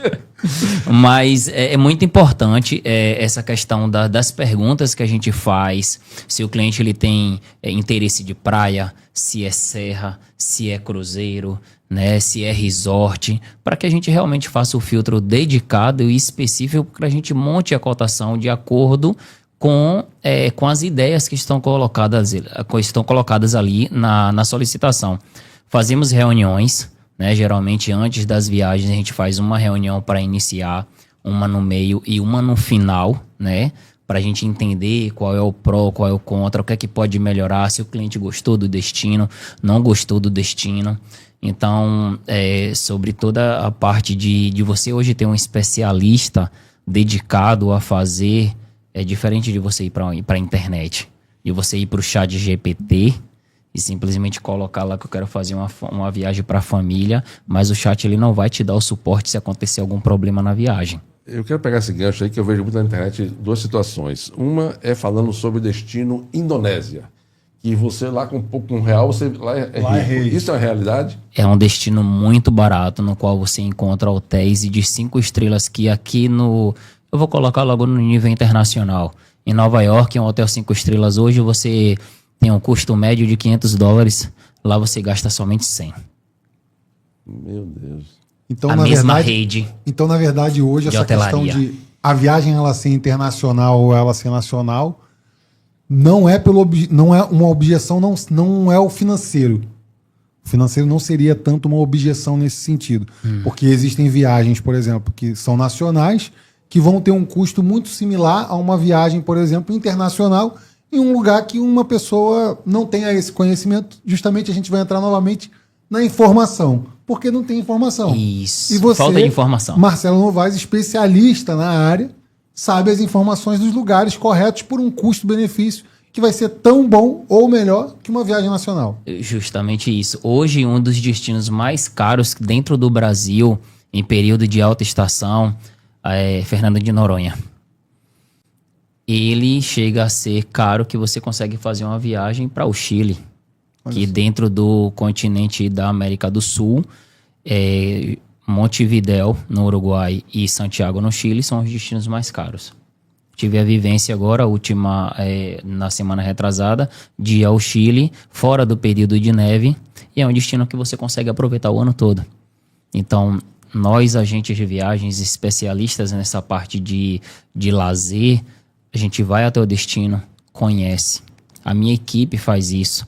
Mas é muito importante essa questão das perguntas que a gente faz. Se o cliente ele tem interesse de praia, se é serra, se é cruzeiro, né, se é resort, para que a gente realmente faça o filtro dedicado e específico para a gente monte a cotação de acordo com as ideias que estão colocadas ali na solicitação. Fazemos reuniões, né? Geralmente antes das viagens a gente faz uma reunião para iniciar, uma no meio e uma no final, né? Para a gente entender qual é o pró, qual é o contra, o que é que pode melhorar, se o cliente gostou do destino, não gostou do destino. Então, sobre toda a parte de você hoje ter um especialista dedicado a fazer, é diferente de você ir para a internet, de você ir para o chat GPT e simplesmente colocar lá que eu quero fazer uma viagem para a família, mas o chat ele não vai te dar o suporte se acontecer algum problema na viagem. Eu quero pegar esse gancho aí que eu vejo muito na internet, duas situações. Uma é falando sobre o destino Indonésia, que você lá com um real, você lá é rico. Isso é uma realidade? É um destino muito barato, no qual você encontra hotéis de 5 estrelas que aqui no... Eu vou colocar logo no nível internacional. Em Nova York, um hotel 5 estrelas hoje, você tem um custo médio de $500. Lá você gasta somente 100. Meu Deus. Então, A na mesma verdade, rede então, na verdade, hoje, de essa questão hotelaria. de a viagem ela ser internacional ou ela ser nacional não é uma objeção, não é o financeiro. O financeiro não seria tanto uma objeção nesse sentido. Porque existem viagens, por exemplo, que são nacionais, que vão ter um custo muito similar a uma viagem, por exemplo, internacional, em um lugar que uma pessoa não tenha esse conhecimento. Justamente a gente vai entrar novamente na informação, porque não tem informação. Isso, E você, falta de informação. Marcelo Novaes, especialista na área, sabe as informações dos lugares corretos por um custo-benefício que vai ser tão bom ou melhor que uma viagem nacional. Justamente isso. Hoje, um dos destinos mais caros dentro do Brasil, em período de alta estação, é Fernando de Noronha. Ele chega a ser caro que você consegue fazer uma viagem para o Chile, que dentro do continente da América do Sul, Montevidéu, no Uruguai, e Santiago, no Chile, são os destinos mais caros. Tive a vivência agora, na semana retrasada, de ir ao Chile, fora do período de neve, e é um destino que você consegue aproveitar o ano todo. Então, nós, agentes de viagens, especialistas nessa parte de lazer, a gente vai até o destino, conhece. A minha equipe faz isso.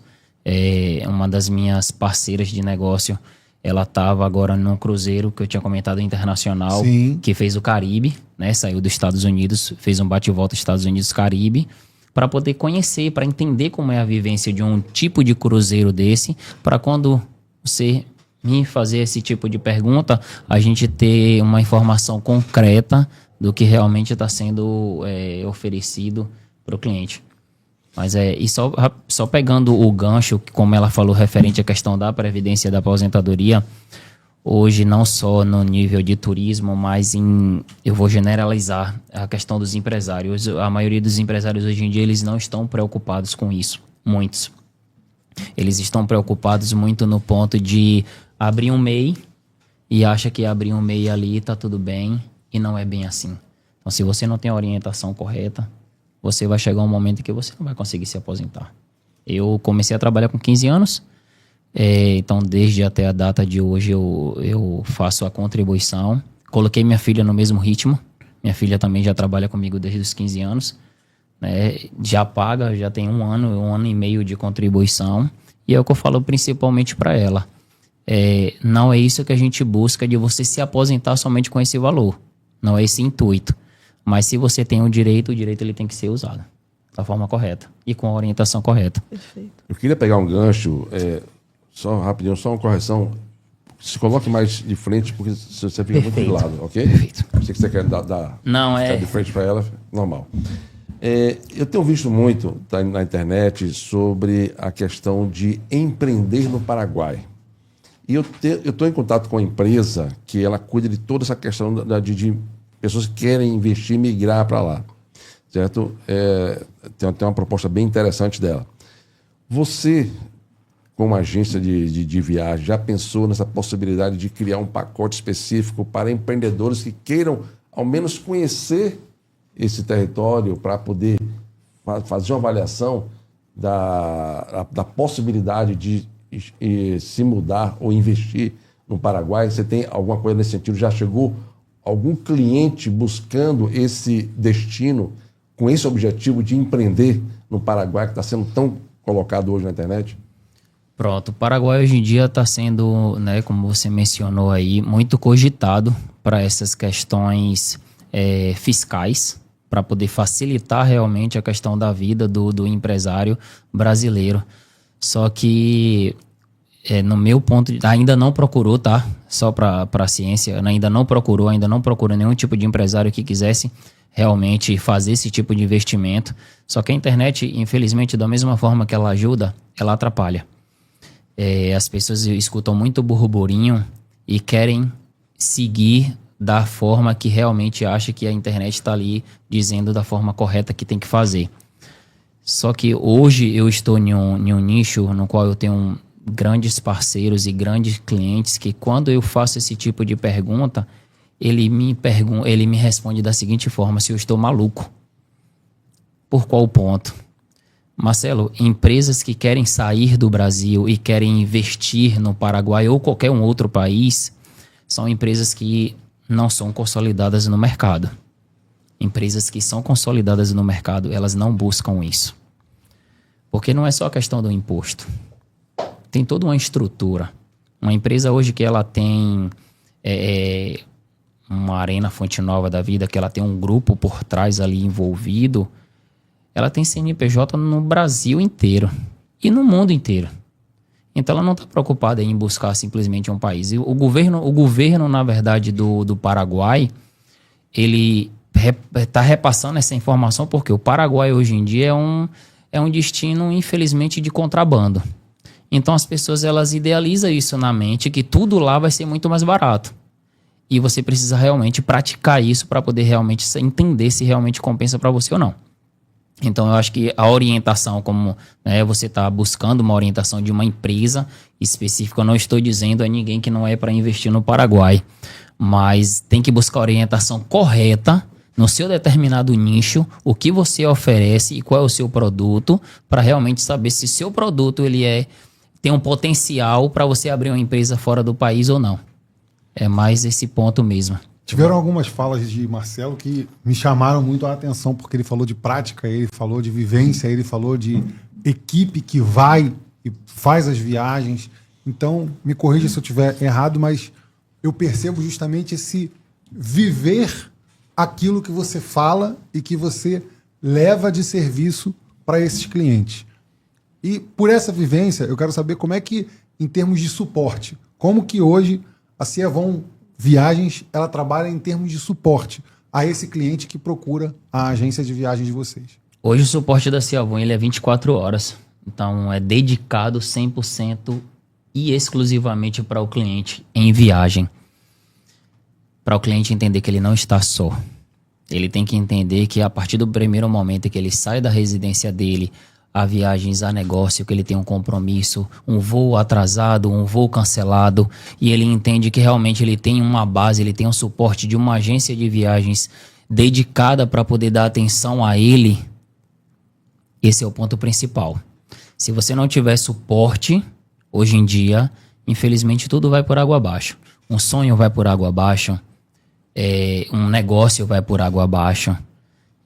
Uma das minhas parceiras de negócio, ela estava agora num cruzeiro que eu tinha comentado internacional, Sim. que fez o Caribe, né? Saiu dos Estados Unidos, fez um bate-volta Estados Unidos-Caribe, para poder conhecer, para entender como é a vivência de um tipo de cruzeiro desse, para quando você me fazer esse tipo de pergunta, a gente ter uma informação concreta do que realmente está sendo oferecido para o cliente. Mas e só pegando o gancho, como ela falou, referente à questão da previdência e da aposentadoria, hoje não só no nível de turismo, mas eu vou generalizar a questão dos empresários. A maioria dos empresários hoje em dia, eles não estão preocupados com isso, muitos. Eles estão preocupados muito no ponto de abrir um MEI e acha que abrir um MEI ali está tudo bem, e não é bem assim. Então, se você não tem a orientação correta, você vai chegar um momento em que você não vai conseguir se aposentar. Eu comecei a trabalhar com 15 anos, então desde até a data de hoje eu faço a contribuição. Coloquei minha filha no mesmo ritmo. Minha filha também já trabalha comigo desde os 15 anos. Já paga, já tem um ano e meio de contribuição. E é o que eu falo principalmente para ela. Não é isso que a gente busca, de você se aposentar somente com esse valor. Não é esse intuito. Mas se você tem o direito ele tem que ser usado da forma correta e com a orientação correta. Perfeito. Eu queria pegar um gancho, só rapidinho, só uma correção. Se coloque mais de frente, porque você fica muito de lado, ok? Perfeito. Sei que você quer dar Não, ficar de frente para ela, normal. Eu tenho visto muito na internet sobre a questão de empreender no Paraguai. E eu estou em contato com a empresa que ela cuida de toda essa questão de pessoas que querem investir e migrar para lá. Certo? Tem uma proposta bem interessante dela. Você, como agência de viagem, já pensou nessa possibilidade de criar um pacote específico para empreendedores que queiram, ao menos, conhecer esse território para poder fazer uma avaliação da possibilidade de se mudar ou investir no Paraguai? Você tem alguma coisa nesse sentido? Já chegou algum cliente buscando esse destino com esse objetivo de empreender no Paraguai, que está sendo tão colocado hoje na internet? Pronto, o Paraguai hoje em dia está sendo, né, como você mencionou aí, muito cogitado para essas questões fiscais, para poder facilitar realmente a questão da vida do empresário brasileiro. Só que, no meu ponto, ainda não procurou, tá? Só para a ciência, ainda não procurou nenhum tipo de empresário que quisesse realmente fazer esse tipo de investimento. Só que a internet, infelizmente, da mesma forma que ela ajuda, ela atrapalha. As pessoas escutam muito burburinho e querem seguir da forma que realmente acha que a internet está ali dizendo da forma correta que tem que fazer. Só que hoje eu estou em um nicho no qual eu tenho grandes parceiros e grandes clientes que, quando eu faço esse tipo de pergunta, ele me responde da seguinte forma: se eu estou maluco. Por qual ponto? Marcelo, empresas que querem sair do Brasil e querem investir no Paraguai ou qualquer um outro país são empresas que não são consolidadas no mercado. Empresas que são consolidadas no mercado, elas não buscam isso. Porque não é só a questão do imposto. Tem toda uma estrutura. Uma empresa hoje que ela tem uma Arena Fonte Nova da vida, que ela tem um grupo por trás ali envolvido, ela tem CNPJ no Brasil inteiro e no mundo inteiro. Então ela não está preocupada em buscar simplesmente um país. E o governo, na verdade, do Paraguai, ele está repassando essa informação porque o Paraguai hoje em dia é um destino, infelizmente, de contrabando. Então as pessoas, elas idealizam isso na mente, que tudo lá vai ser muito mais barato. E você precisa realmente praticar isso para poder realmente entender se realmente compensa para você ou não. Então eu acho que a orientação, como, né, você está buscando uma orientação de uma empresa específica, eu não estou dizendo a ninguém que não é para investir no Paraguai, mas tem que buscar a orientação correta no seu determinado nicho, o que você oferece e qual é o seu produto, para realmente saber se seu produto tem um potencial para você abrir uma empresa fora do país ou não. É mais esse ponto mesmo. Tiveram algumas falas de Marcelo que me chamaram muito a atenção, porque ele falou de prática, ele falou de vivência, ele falou de equipe que vai e faz as viagens. Então, me corrija se eu estiver errado, mas eu percebo justamente esse viver aquilo que você fala e que você leva de serviço para esses clientes. E por essa vivência, eu quero saber como é que em termos de suporte. Como que hoje a Ciavon Viagens ela trabalha em termos de suporte a esse cliente que procura a agência de viagens de vocês? Hoje o suporte da Ciavon ele é 24 horas. Então é dedicado 100% e exclusivamente para o cliente em viagem. Para o cliente entender que ele não está só. Ele tem que entender que a partir do primeiro momento que ele sai da residência dele, a viagens, a negócio, que ele tem um compromisso, um voo atrasado, um voo cancelado, e ele entende que realmente ele tem uma base, ele tem um suporte de uma agência de viagens dedicada para poder dar atenção a ele. Esse é o ponto principal. Se você não tiver suporte, hoje em dia, infelizmente tudo vai por água abaixo. Um sonho vai por água abaixo, um negócio vai por água abaixo.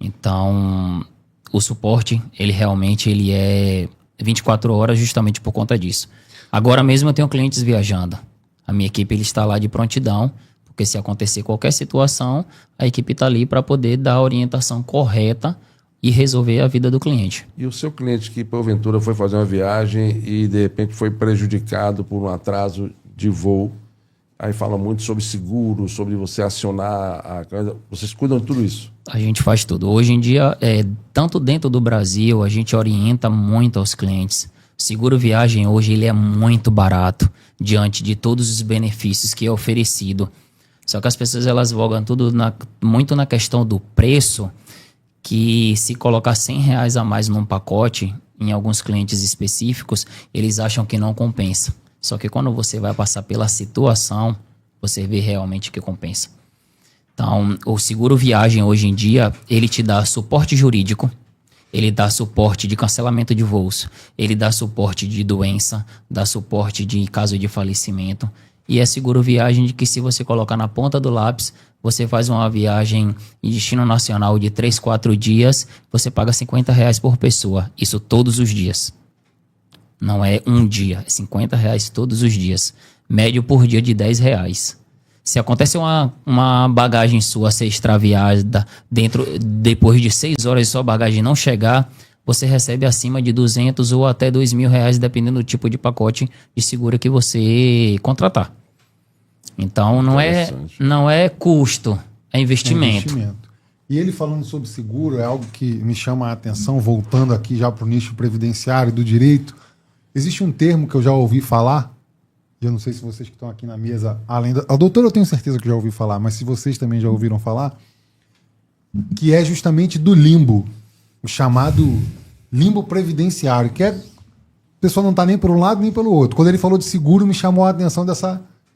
Então, o suporte, ele realmente ele é 24 horas justamente por conta disso. Agora mesmo eu tenho clientes viajando. A minha equipe ele está lá de prontidão, porque se acontecer qualquer situação, a equipe está ali para poder dar a orientação correta e resolver a vida do cliente. E o seu cliente que, porventura, foi fazer uma viagem e, de repente, foi prejudicado por um atraso de voo, aí fala muito sobre seguro, sobre você acionar a coisa. Vocês cuidam de tudo isso? A gente faz tudo. Hoje em dia, tanto dentro do Brasil, a gente orienta muito aos clientes. Seguro viagem hoje ele é muito barato diante de todos os benefícios que é oferecido. Só que as pessoas elas vogam tudo muito na questão do preço, que se colocar R$100 a mais num pacote, em alguns clientes específicos, eles acham que não compensa. Só que quando você vai passar pela situação, você vê realmente que compensa. Então, o seguro viagem hoje em dia, ele te dá suporte jurídico, ele dá suporte de cancelamento de voos, ele dá suporte de doença, dá suporte de caso de falecimento. E é seguro viagem de que se você colocar na ponta do lápis, você faz uma viagem em destino nacional de 3, 4 dias, você paga R$50 por pessoa. Isso todos os dias. Não é um dia, é R$50 todos os dias. Médio por dia de R$10. Se acontece uma bagagem sua ser extraviada depois de 6 horas e sua bagagem não chegar, você recebe acima de R$200 ou até R$2.000, dependendo do tipo de pacote de seguro que você contratar. Então não é custo, é investimento. E ele falando sobre seguro é algo que me chama a atenção, voltando aqui já para o nicho previdenciário do direito. Existe um termo que eu já ouvi falar, e eu não sei se vocês que estão aqui na mesa, além da... A doutora eu tenho certeza que já ouvi falar, mas se vocês também já ouviram falar, que é justamente do limbo, o chamado limbo previdenciário, que é... A pessoa não está nem por um lado nem pelo outro. Quando ele falou de seguro, me chamou a atenção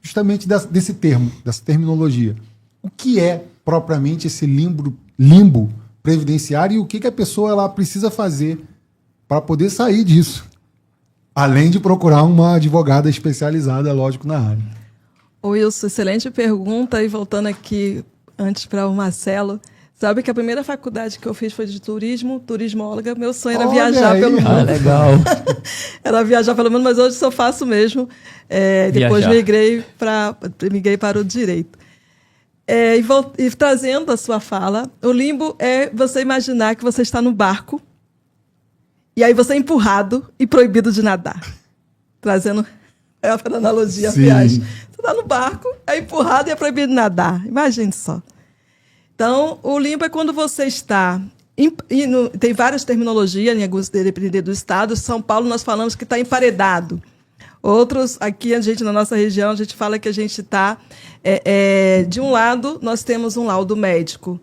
justamente desse termo, dessa terminologia. O que é propriamente esse limbo previdenciário e o que a pessoa ela precisa fazer para poder sair disso? Além de procurar uma advogada especializada, lógico, na área. Wilson, excelente pergunta. E voltando aqui antes para o Marcelo, sabe que a primeira faculdade que eu fiz foi de turismóloga. Meu sonho era viajar pelo mundo. Ah, legal. Era viajar pelo mundo, mas hoje só faço mesmo. Depois migrei para o direito. E trazendo a sua fala, o limbo é você imaginar que você está no barco e aí você é empurrado e proibido de nadar. Trazendo a analogia à viagem. Você está no barco, é empurrado e é proibido de nadar. Imagine só. Então, o limbo é quando você está... tem várias terminologias, dependendo do estado. São Paulo, nós falamos que está emparedado. Outros, aqui na nossa região, a gente fala que a gente está... de um lado, nós temos um laudo médico,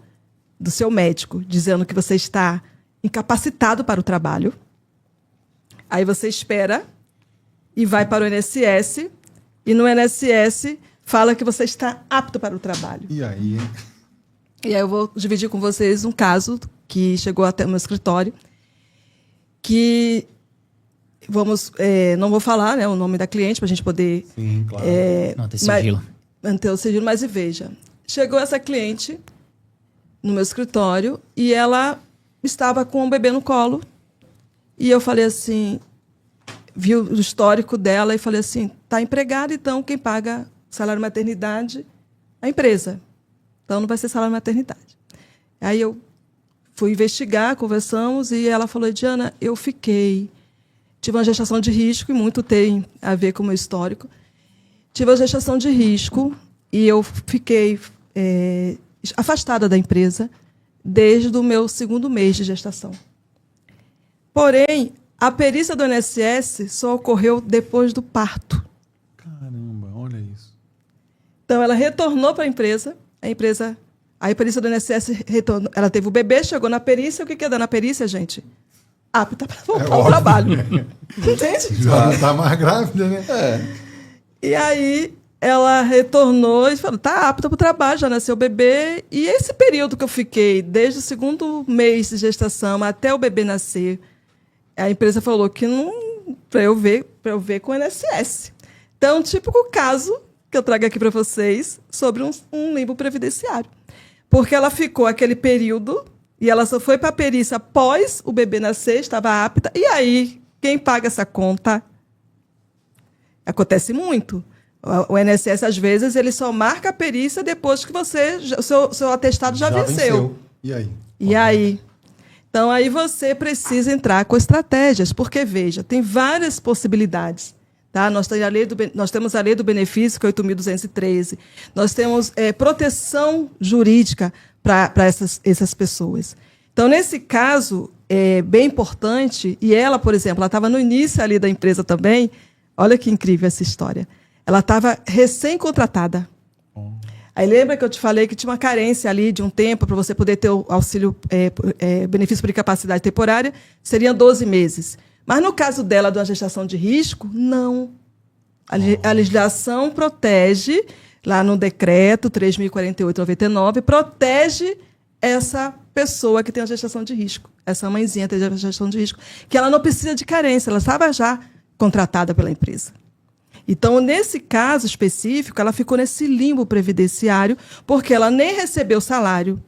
do seu médico, dizendo que você está incapacitado para o trabalho. Aí você espera e vai para o INSS. E no INSS fala que você está apto para o trabalho. E aí, hein? E aí eu vou dividir com vocês um caso que chegou até o meu escritório, que não vou falar, né, o nome da cliente para a gente poder... Sim, claro. Manter sigilo. Manter o sigilo, mas veja. Chegou essa cliente no meu escritório e ela estava com um bebê no colo. E eu falei assim, vi o histórico dela e falei assim, está empregada, então quem paga salário maternidade é a empresa. Então não vai ser salário maternidade. Aí eu fui investigar, conversamos, e ela falou, Diana, eu fiquei tive uma gestação de risco, e muito tem a ver com o meu histórico. Tive a gestação de risco e eu fiquei afastada da empresa desde o meu 2º mês de gestação. Porém, a perícia do INSS só ocorreu depois do parto. Caramba, olha isso. Então, ela retornou para a perícia do INSS retornou, ela teve o bebê, chegou na perícia. O que é dar na perícia, gente? Apta para voltar ao trabalho. Entende? Já não está mais grávida, né? E aí, ela retornou e falou, está apta para o trabalho, já nasceu o bebê. E esse período que eu fiquei, desde o 2º mês de gestação até o bebê nascer, a empresa falou que não, para eu ver com o INSS. Então, típico caso que eu trago aqui para vocês sobre um limbo previdenciário. Porque ela ficou aquele período e ela só foi para a perícia após o bebê nascer, estava apta. E aí, quem paga essa conta? Acontece muito. O INSS, às vezes, ele só marca a perícia depois que o seu atestado já venceu. E aí? E aí? Então, aí você precisa entrar com estratégias, porque, veja, tem várias possibilidades. Tá? Nós temos a lei do benefício, que é 8.213. Nós temos proteção jurídica para essas pessoas. Então, nesse caso, é bem importante, e ela, por exemplo, ela estava no início ali da empresa também. Olha que incrível essa história. Ela estava recém-contratada. Aí lembra que eu te falei que tinha uma carência ali de um tempo para você poder ter o auxílio, benefício por incapacidade temporária, seriam 12 meses. Mas no caso dela, de uma gestação de risco, não. A legislação protege, lá no decreto 3.048/99, protege essa pessoa que tem a gestação de risco, essa mãezinha que tem a gestação de risco, que ela não precisa de carência, ela estava já contratada pela empresa. Então, nesse caso específico, ela ficou nesse limbo previdenciário, porque ela nem recebeu salário,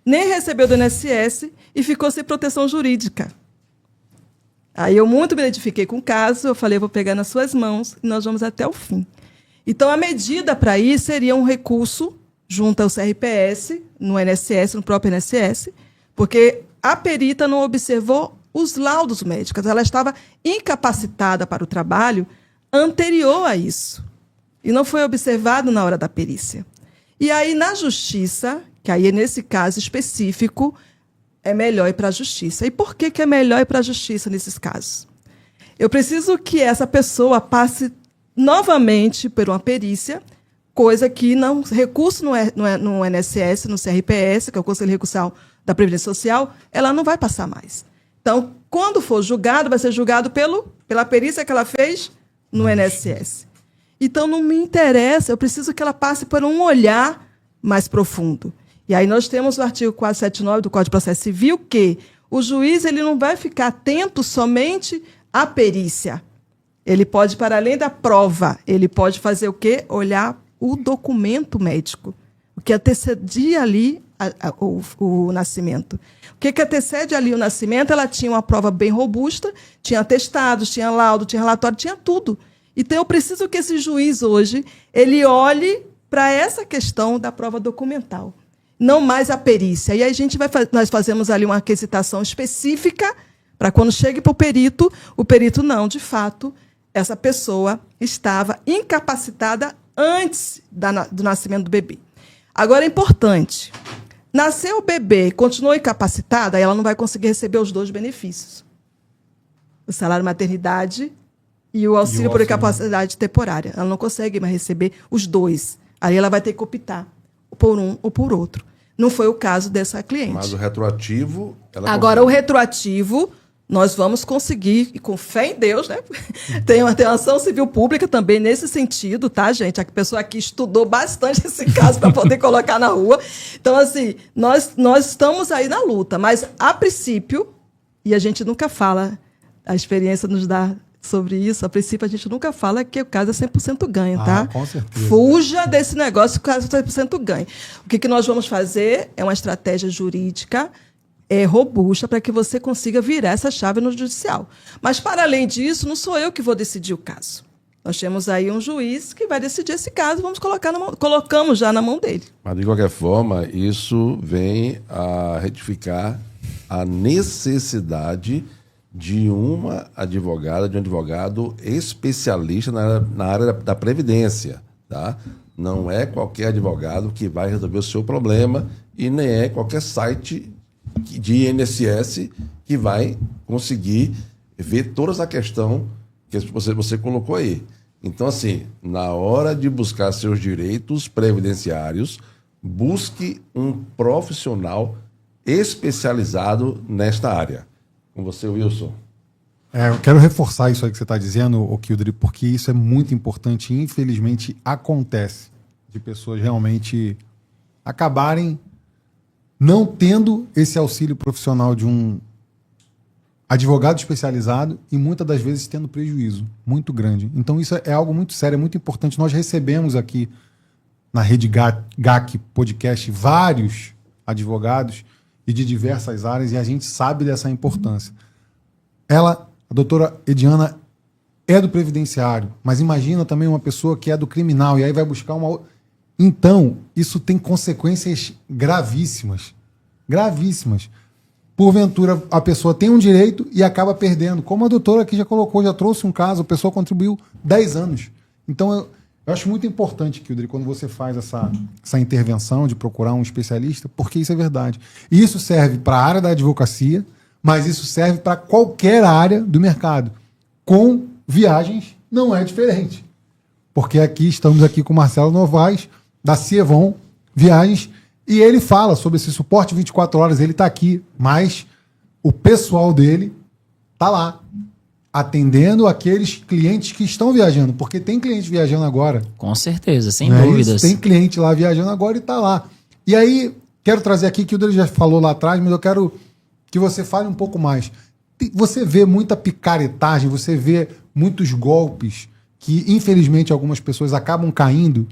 nem recebeu do INSS e ficou sem proteção jurídica. Aí eu muito me identifiquei com o caso, eu falei, eu vou pegar nas suas mãos e nós vamos até o fim. Então, a medida para isso seria um recurso junto ao CRPS, no INSS, no próprio INSS, porque a perita não observou os laudos médicos, ela estava incapacitada para o trabalho anterior a isso. E não foi observado na hora da perícia. E aí, na justiça, que aí nesse caso específico, é melhor ir para a justiça. E por que é melhor ir para a justiça nesses casos? Eu preciso que essa pessoa passe novamente por uma perícia, coisa que recurso no INSS, no CRPS, que é o Conselho Recursal da Previdência Social, ela não vai passar mais. Então, quando for julgado, vai ser julgado pela perícia que ela fez no INSS. Então, não me interessa, eu preciso que ela passe por um olhar mais profundo. E aí nós temos o artigo 479 do Código de Processo Civil, que o juiz ele não vai ficar atento somente à perícia. Ele pode, para além da prova, ele pode fazer o quê? Olhar o documento médico, o que antecedia ali o nascimento. O que antecede ali o nascimento? Ela tinha uma prova bem robusta, tinha atestados, tinha laudo, tinha relatório, tinha tudo. Então, eu preciso que esse juiz hoje ele olhe para essa questão da prova documental, não mais a perícia. E aí nós fazemos ali uma requisitação específica para quando chegue para o perito não, de fato, essa pessoa estava incapacitada antes do nascimento do bebê. Agora, é importante, nasceu o bebê, continuou incapacitada, aí ela não vai conseguir receber os 2 benefícios. O salário maternidade e o auxílio por incapacidade temporária. Ela não consegue mais receber os 2. Aí ela vai ter que optar por um ou por outro. Não foi o caso dessa cliente. Mas o retroativo... Agora, o retroativo, nós vamos conseguir, e com fé em Deus, né? Tem uma ação civil pública também nesse sentido, tá, gente? A pessoa aqui estudou bastante esse caso para poder colocar na rua. Então, assim, nós estamos aí na luta, mas, a princípio, e a gente nunca fala, a experiência nos dá sobre isso, a princípio a gente nunca fala que o caso é 100% ganho, tá? Com certeza. Fuja desse negócio que o caso é 100% ganho. O que nós vamos fazer é uma estratégia jurídica robusta para que você consiga virar essa chave no judicial. Mas, para além disso, não sou eu que vou decidir o caso. Nós temos aí um juiz que vai decidir esse caso, colocamos já na mão dele. Mas, de qualquer forma, isso vem a retificar a necessidade de uma advogada, de um advogado especialista na área da previdência, tá? Não é qualquer advogado que vai resolver o seu problema e nem é qualquer site de INSS que vai conseguir ver toda a questão que você colocou aí. Então, assim, na hora de buscar seus direitos previdenciários, busque um profissional especializado nesta área. Com você, Wilson. Eu quero reforçar isso aí que você está dizendo, Kildre, porque isso é muito importante e, infelizmente, acontece de pessoas realmente acabarem não tendo esse auxílio profissional de um advogado especializado e muitas das vezes tendo prejuízo muito grande. Então isso é algo muito sério, é muito importante. Nós recebemos aqui na Rede GAC Podcast vários advogados e de diversas áreas e a gente sabe dessa importância. Ela, a doutora Ediana, é do previdenciário, mas imagina também uma pessoa que é do criminal e aí vai buscar uma... Então, isso tem consequências gravíssimas. Gravíssimas. Porventura, a pessoa tem um direito e acaba perdendo. Como a doutora aqui já colocou, já trouxe um caso, a pessoa contribuiu 10 anos. Então, eu acho muito importante, Kildre, quando você faz essa intervenção de procurar um especialista, porque isso é verdade. E isso serve para a área da advocacia, mas isso serve para qualquer área do mercado. Com viagens, não é diferente. Porque estamos aqui com o Marcelo Novaes, da Cievon Viagens, e ele fala sobre esse suporte 24 horas, ele está aqui, mas o pessoal dele está lá, atendendo aqueles clientes que estão viajando, porque tem cliente viajando agora. Com certeza, sem dúvidas. Tem cliente lá viajando agora e está lá. E aí, quero trazer aqui, que o Dele já falou lá atrás, mas eu quero que você fale um pouco mais. Você vê muita picaretagem, você vê muitos golpes que, infelizmente, algumas pessoas acabam caindo.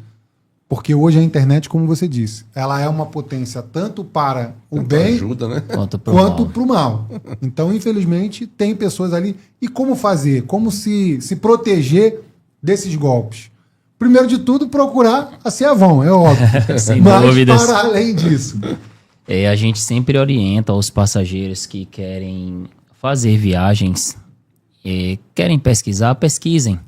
Porque hoje a internet, como você disse, ela é uma potência tanto para o bem ajuda, né? quanto para o mal. Então, infelizmente, tem pessoas ali. E como fazer? Como se proteger desses golpes? Primeiro de tudo, procurar a Cievon, é óbvio. Sem mas dúvidas. para além disso. A gente sempre orienta os passageiros que querem fazer viagens, querem pesquisar, pesquisem.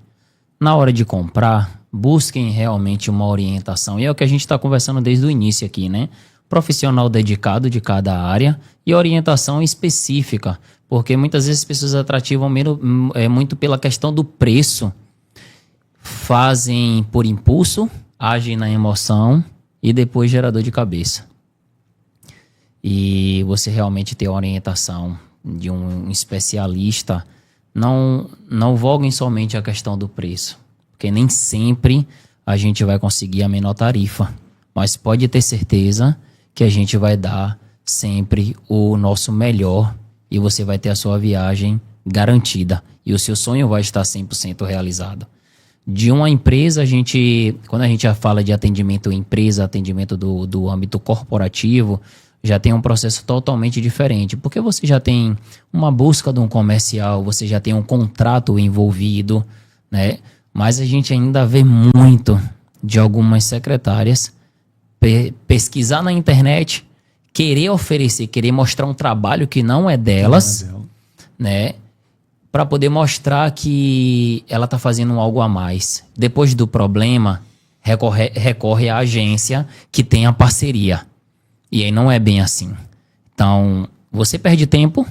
Na hora de comprar, busquem realmente uma orientação. E é o que a gente está conversando desde o início aqui, né? Profissional dedicado de cada área e orientação específica. Porque muitas vezes as pessoas atrativam muito pela questão do preço. Fazem por impulso, agem na emoção e depois gera dor de cabeça. E você realmente ter a orientação de um especialista, não voguem somente a questão do preço. Porque nem sempre a gente vai conseguir a menor tarifa. Mas pode ter certeza que a gente vai dar sempre o nosso melhor e você vai ter a sua viagem garantida. E o seu sonho vai estar 100% realizado. De uma empresa, quando a gente fala de atendimento empresa, atendimento do âmbito corporativo, já tem um processo totalmente diferente. Porque você já tem uma busca de um comercial, você já tem um contrato envolvido, né? Mas a gente ainda vê muito de algumas secretárias pesquisar na internet, querer oferecer, querer mostrar um trabalho que não é delas, né? Para poder mostrar que ela está fazendo algo a mais. Depois do problema, recorre à agência que tem a parceria. E aí não é bem assim. Então, você perde tempo,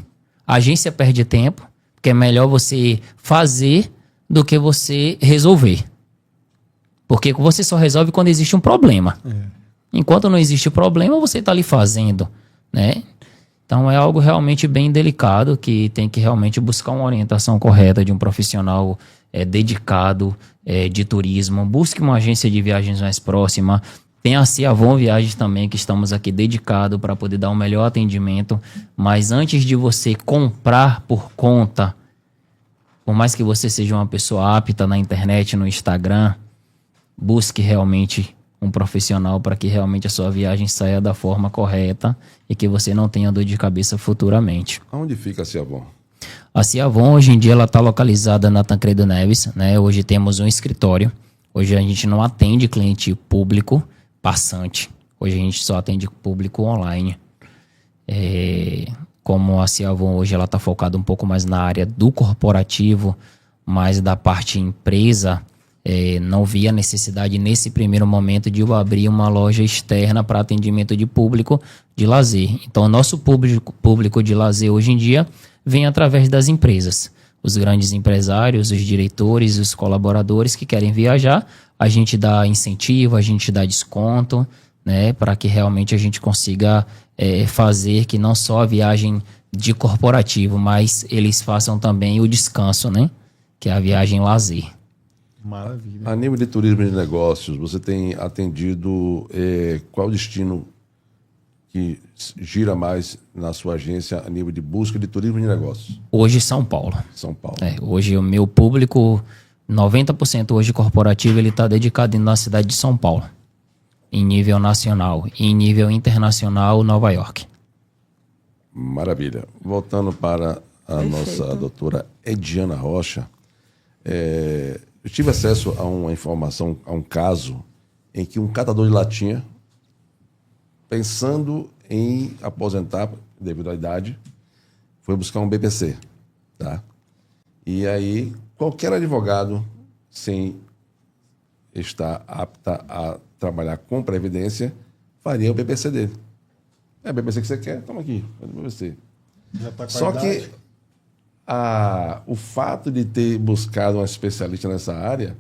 a agência perde tempo, porque é melhor você fazer do que você resolver. Porque você só resolve quando existe um problema. Enquanto não existe problema, você está ali fazendo, né? Então é algo realmente bem delicado que tem que realmente buscar uma orientação correta de um profissional dedicado de turismo. Busque uma agência de viagens mais próxima. Tem a Cievon Viagens também, que estamos aqui dedicados para poder dar um melhor atendimento. Mas antes de você comprar por conta, por mais que você seja uma pessoa apta na internet, no Instagram, busque realmente um profissional para que realmente a sua viagem saia da forma correta e que você não tenha dor de cabeça futuramente. Onde fica a Cievon? A Cievon, hoje em dia, ela está localizada na Tancredo Neves, né? Hoje temos um escritório. Hoje a gente não atende cliente público passante. Hoje a gente só atende público online. como a Ciavon hoje ela está focada um pouco mais na área do corporativo, mas da parte empresa, não via necessidade nesse primeiro momento de eu abrir uma loja externa para atendimento de público de lazer. Então, o nosso público de lazer hoje em dia vem através das empresas. Os grandes empresários, os diretores, os colaboradores que querem viajar, a gente dá incentivo, a gente dá desconto, né, para que realmente a gente consiga fazer que não só a viagem de corporativo, mas eles façam também o descanso, né, que é a viagem lazer. Maravilha. A nível de turismo e de negócios, você tem atendido qual destino que gira mais na sua agência a nível de busca de turismo e de negócios? Hoje, São Paulo. São Paulo. Hoje, o meu público, 90% hoje corporativo, ele está dedicado na cidade de São Paulo, em nível nacional. E em nível internacional, Nova York. Maravilha. Voltando para a nossa doutora Ediana Rocha, eu tive acesso a uma informação, a um caso em que um catador de latinha, pensando em aposentar devido à idade, foi buscar um BPC, tá? E aí, qualquer advogado, sem estar apta a trabalhar com previdência, faria o BPC dele. É o BPC que você quer? Toma aqui, faz o BPC. Já tá com a Só idade. que o fato de ter buscado um especialista nessa área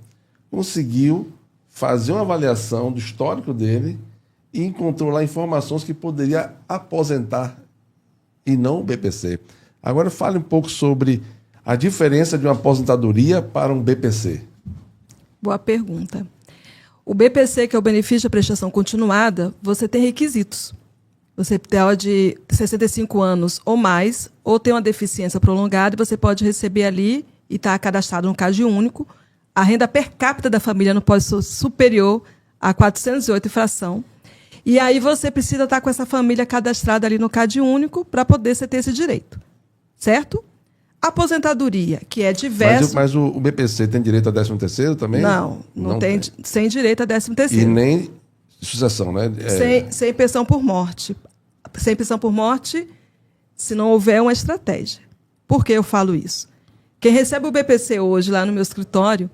conseguiu fazer uma avaliação do histórico dele e encontrou lá informações que poderia aposentar e não o BPC. Agora fale um pouco sobre a diferença de uma aposentadoria para um BPC. Boa pergunta. O BPC, que é o benefício de prestação continuada, você tem requisitos. Você pode 65 anos ou mais, ou ter uma deficiência prolongada, e você pode receber ali, e está cadastrado no CAD único, a renda per capita da família não pode ser superior a 408 e fração. E aí você precisa estar com essa família cadastrada ali no CAD único para poder você ter esse direito. Certo? Aposentadoria, que é diverso... Mas o BPC tem direito a 13º também? Não tem. Sem direito a 13º. E nem sucessão, né? Sem pensão por morte. Sem pensão por morte, se não houver uma estratégia. Por que eu falo isso? Quem recebe o BPC hoje lá no meu escritório,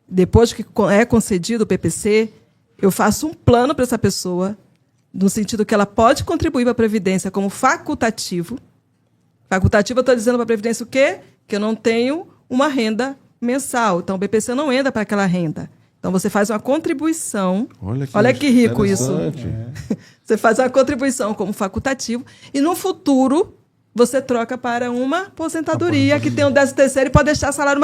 depois que é concedido o BPC, eu faço um plano para essa pessoa, no sentido que ela pode contribuir para a Previdência como facultativo. Facultativo, eu estou dizendo para a Previdência o quê? Que eu não tenho uma renda mensal. Então, o BPC não entra para aquela renda. Então, você faz uma contribuição. Olha que rico isso. Você faz uma contribuição como facultativo e, no futuro, você troca para uma aposentadoria que tem um 13º e pode deixar salário...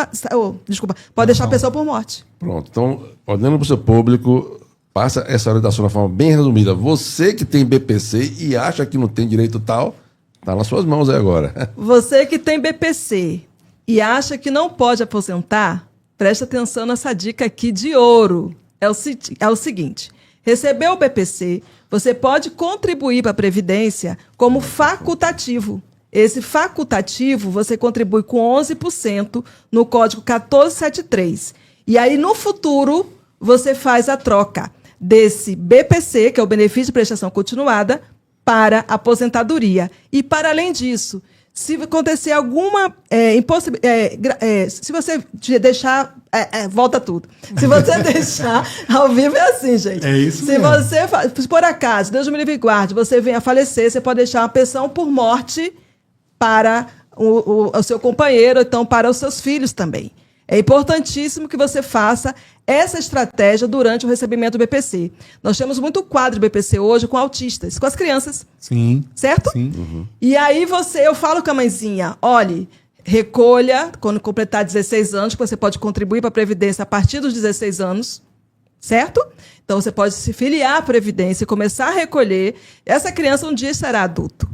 pode deixar a pessoa por morte. Pronto. Então, olhando para o seu público, passa essa orientação de uma forma bem resumida. Você que tem BPC e acha que não tem direito tal, está nas suas mãos aí agora. Você que tem BPC e acha que não pode aposentar, preste atenção nessa dica aqui de ouro. É o seguinte, recebeu o BPC, você pode contribuir para a Previdência como facultativo. Esse facultativo, você contribui com 11% no código 1473. E aí, no futuro, você faz a troca desse BPC, que é o benefício de prestação continuada, para aposentadoria. E, para além disso, se acontecer alguma se você deixar... volta tudo. Se você deixar... Ao vivo é assim, gente. É isso se mesmo. Se por acaso, Deus me livre e guarde, você venha a falecer, você pode deixar uma pensão por morte para o seu companheiro, ou então para os seus filhos também. É importantíssimo que você faça essa estratégia durante o recebimento do BPC. Nós temos muito quadro BPC hoje com autistas, com as crianças. Sim. Certo? Sim. Uhum. E aí eu falo com a mãezinha, olhe, recolha, quando completar 16 anos, que você pode contribuir para a Previdência a partir dos 16 anos, certo? Então, você pode se filiar à Previdência e começar a recolher. Essa criança um dia será adulto.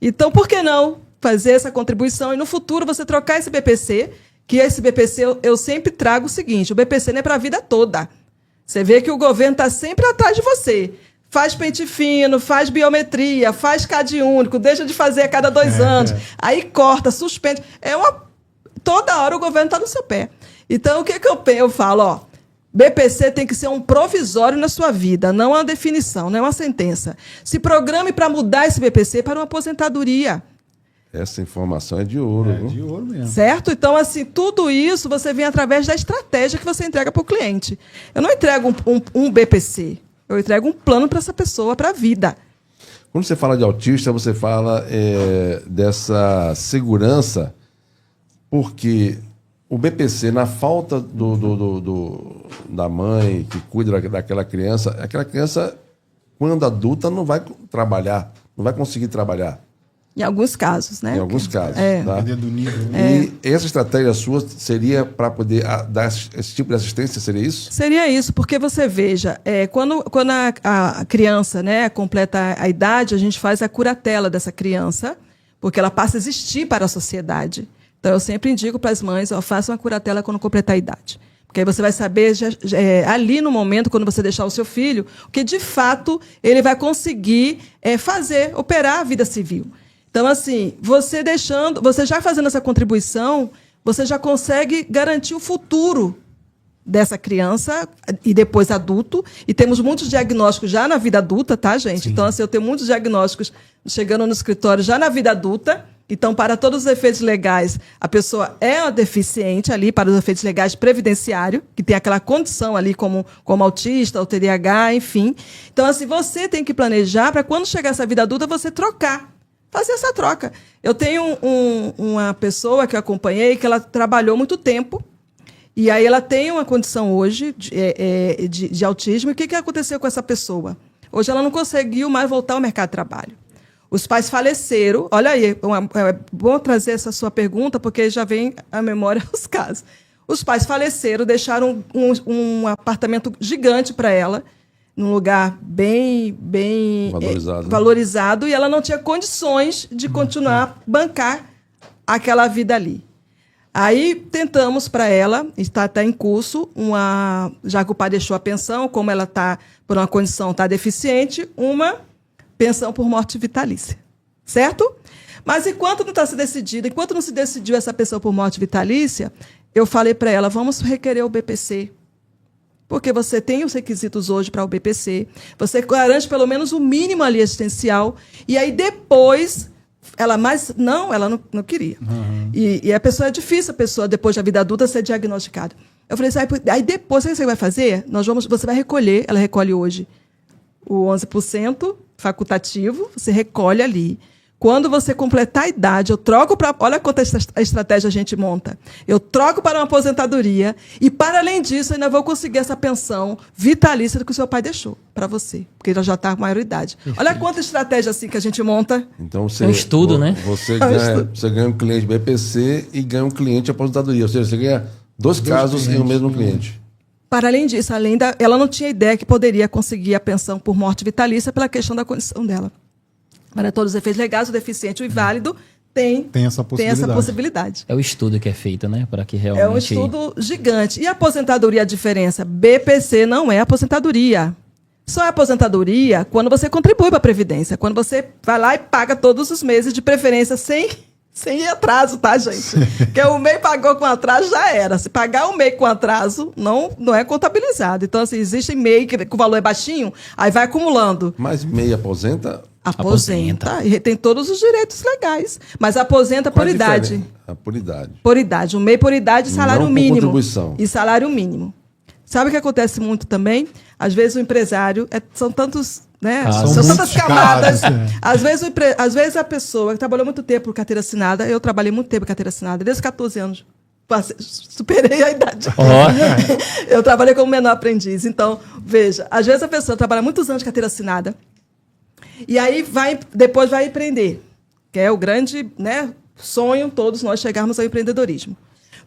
Então, por que não fazer essa contribuição e no futuro você trocar esse BPC, que esse BPC eu sempre trago o seguinte, o BPC não é para a vida toda. Você vê que o governo está sempre atrás de você. Faz pente fino, faz biometria, faz CAD único, deixa de fazer a cada 2 anos. Aí corta, suspende. Toda hora o governo está no seu pé. Então, o que eu falo? BPC tem que ser um provisório na sua vida, não é uma definição, não é uma sentença. Se programe para mudar esse BPC para uma aposentadoria. Essa informação é de ouro, viu? De ouro mesmo. Certo? Então, assim, tudo isso você vem através da estratégia que você entrega para o cliente. Eu não entrego um BPC, eu entrego um plano para essa pessoa, para a vida. Quando você fala de autista, você fala dessa segurança, porque o BPC, na falta da mãe que cuida daquela criança, aquela criança, quando adulta, não vai trabalhar, não vai conseguir trabalhar. Em alguns casos, né? Em alguns casos. É. Tá? Dependendo do nível, né? E essa estratégia sua seria para poder dar esse tipo de assistência? Seria isso? Seria isso, porque você veja, quando a criança, né, completa a idade, a gente faz a curatela dessa criança, porque ela passa a existir para a sociedade. Então, eu sempre indico para as mães, façam a curatela quando completar a idade. Porque aí você vai saber, ali no momento, quando você deixar o seu filho, o que de fato ele vai conseguir operar a vida civil. Então, assim, você já fazendo essa contribuição, você já consegue garantir o futuro dessa criança e depois adulto. E temos muitos diagnósticos já na vida adulta, tá, gente? Sim. Então, assim, eu tenho muitos diagnósticos chegando no escritório já na vida adulta. Então, para todos os efeitos legais, a pessoa é uma deficiente ali, para os efeitos legais previdenciário, que tem aquela condição ali como autista, ou TDAH, enfim. Então, assim, você tem que planejar para quando chegar essa vida adulta, você trocar. Fazer essa troca. Eu tenho uma pessoa que eu acompanhei que ela trabalhou muito tempo e aí ela tem uma condição hoje de autismo. E o que aconteceu com essa pessoa? Hoje ela não conseguiu mais voltar ao mercado de trabalho. Os pais faleceram. Olha aí, é bom trazer essa sua pergunta porque já vem à memória os casos. Os pais faleceram, deixaram um apartamento gigante para ela, num lugar bem valorizado, e ela não tinha condições de continuar a bancar aquela vida ali. Aí tentamos para ela, está em curso, já que o pai deixou a pensão, como ela está por uma condição, está deficiente, uma pensão por morte vitalícia. Certo? Mas enquanto não está se decidido, enquanto não se decidiu essa pensão por morte vitalícia, eu falei para ela, vamos requerer o BPC. Porque você tem os requisitos hoje para o BPC, você garante pelo menos o mínimo ali existencial, e aí depois, ela não queria. Uhum. E a pessoa é difícil, depois da vida adulta, ser diagnosticada. Eu falei assim, aí depois, o que você vai fazer? Você vai recolher, ela recolhe hoje o 11% facultativo, você recolhe ali. Quando você completar a idade, eu troco para... Olha quanta estratégia a gente monta. Eu troco para uma aposentadoria e, para além disso, ainda vou conseguir essa pensão vitalícia que o seu pai deixou para você, porque ele já está com maioridade. Olha quanta estratégia assim que a gente monta. Então, é um estudo, né? Você ganha um cliente BPC e ganha um cliente de aposentadoria. Ou seja, você ganha dois casos em um mesmo cliente. Para além disso, ela não tinha ideia que poderia conseguir a pensão por morte vitalícia pela questão da condição dela. Para todos os efeitos legais, o deficiente e o inválido tem essa possibilidade. É o estudo que é feito, né? Para que realmente... É um estudo gigante. E a aposentadoria, a diferença? BPC não é aposentadoria. Só é aposentadoria quando você contribui para a Previdência. Quando você vai lá e paga todos os meses, de preferência sem atraso, tá, gente? Porque o MEI pagou com atraso, já era. Se pagar o MEI com atraso, não é contabilizado. Então, assim, existe MEI que o valor é baixinho, aí vai acumulando. Mas MEI aposenta? Aposenta. E tem todos os direitos legais. Mas aposenta por idade. Por idade. Por idade. O MEI por idade e salário não mínimo. Contribuição. E salário mínimo. Sabe o que acontece muito também? Às vezes o empresário... são tantos... né? São tantas camadas. Às vezes a pessoa que trabalhou muito tempo por carteira assinada, eu trabalhei muito tempo por carteira assinada, desde 14 anos. Superei a idade. Oh. Eu trabalhei como menor aprendiz. Então, veja, às vezes a pessoa trabalha muitos anos de carteira assinada e aí depois vai empreender, que é o grande, né, sonho, todos nós chegarmos ao empreendedorismo.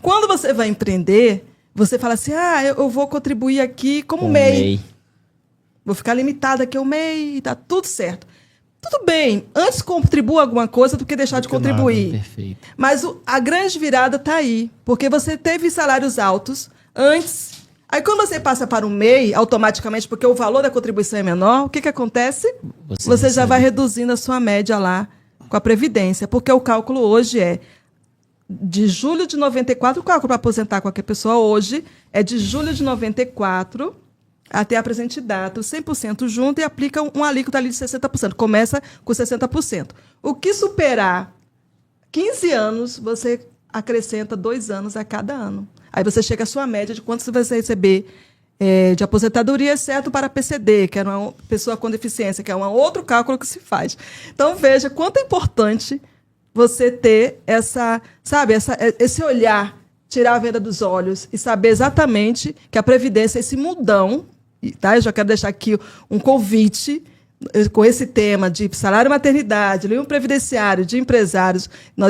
Quando você vai empreender, você fala assim, eu vou contribuir aqui como MEI. Vou ficar limitada aqui ao MEI, está tudo certo. Tudo bem, antes contribua alguma coisa do que deixar de contribuir. Perfeito. Mas a grande virada está aí, porque você teve salários altos antes. Aí quando você passa para o MEI, automaticamente, porque o valor da contribuição é menor, o que acontece? Você já vai reduzindo a sua média lá com a Previdência, porque o cálculo hoje é de julho de 94, o cálculo para aposentar qualquer pessoa hoje é de julho de 94 até a presente data, 100% junto, e aplica um alíquota ali de 60%. Começa com 60%. O que superar 15 anos, você acrescenta 2 anos a cada ano. Aí você chega à sua média de quanto você vai receber de aposentadoria, exceto para PCD, que é uma pessoa com deficiência, que é um outro cálculo que se faz. Então, veja quanto é importante você ter esse olhar, tirar a venda dos olhos e saber exatamente que a Previdência, esse mundão, tá? Eu já quero deixar aqui um convite com esse tema de salário maternidade, livro previdenciário de empresários. Eu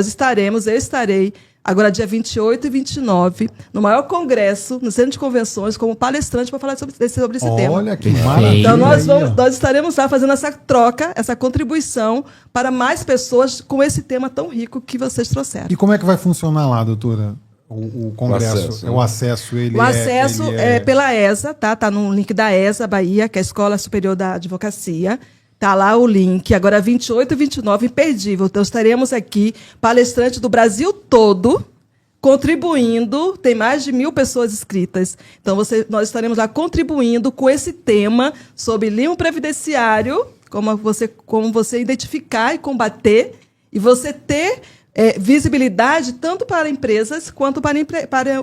estarei, agora dia 28 e 29, no maior congresso, no Centro de Convenções, como palestrante para falar sobre esse tema. Olha que maravilha. Então, nós estaremos lá fazendo essa troca, essa contribuição para mais pessoas com esse tema tão rico que vocês trouxeram. E como é que vai funcionar lá, doutora? O congresso, o acesso, o acesso, o acesso é pela ESA, tá? Tá no link da ESA Bahia, que é a Escola Superior da Advocacia. Tá lá o link, agora 28 e 29, imperdível. Então, estaremos aqui, palestrantes do Brasil todo, contribuindo, tem mais de 1.000 pessoas inscritas. Então, nós estaremos lá contribuindo com esse tema sobre limbo previdenciário, como você identificar e combater, e você ter visibilidade tanto para empresas quanto para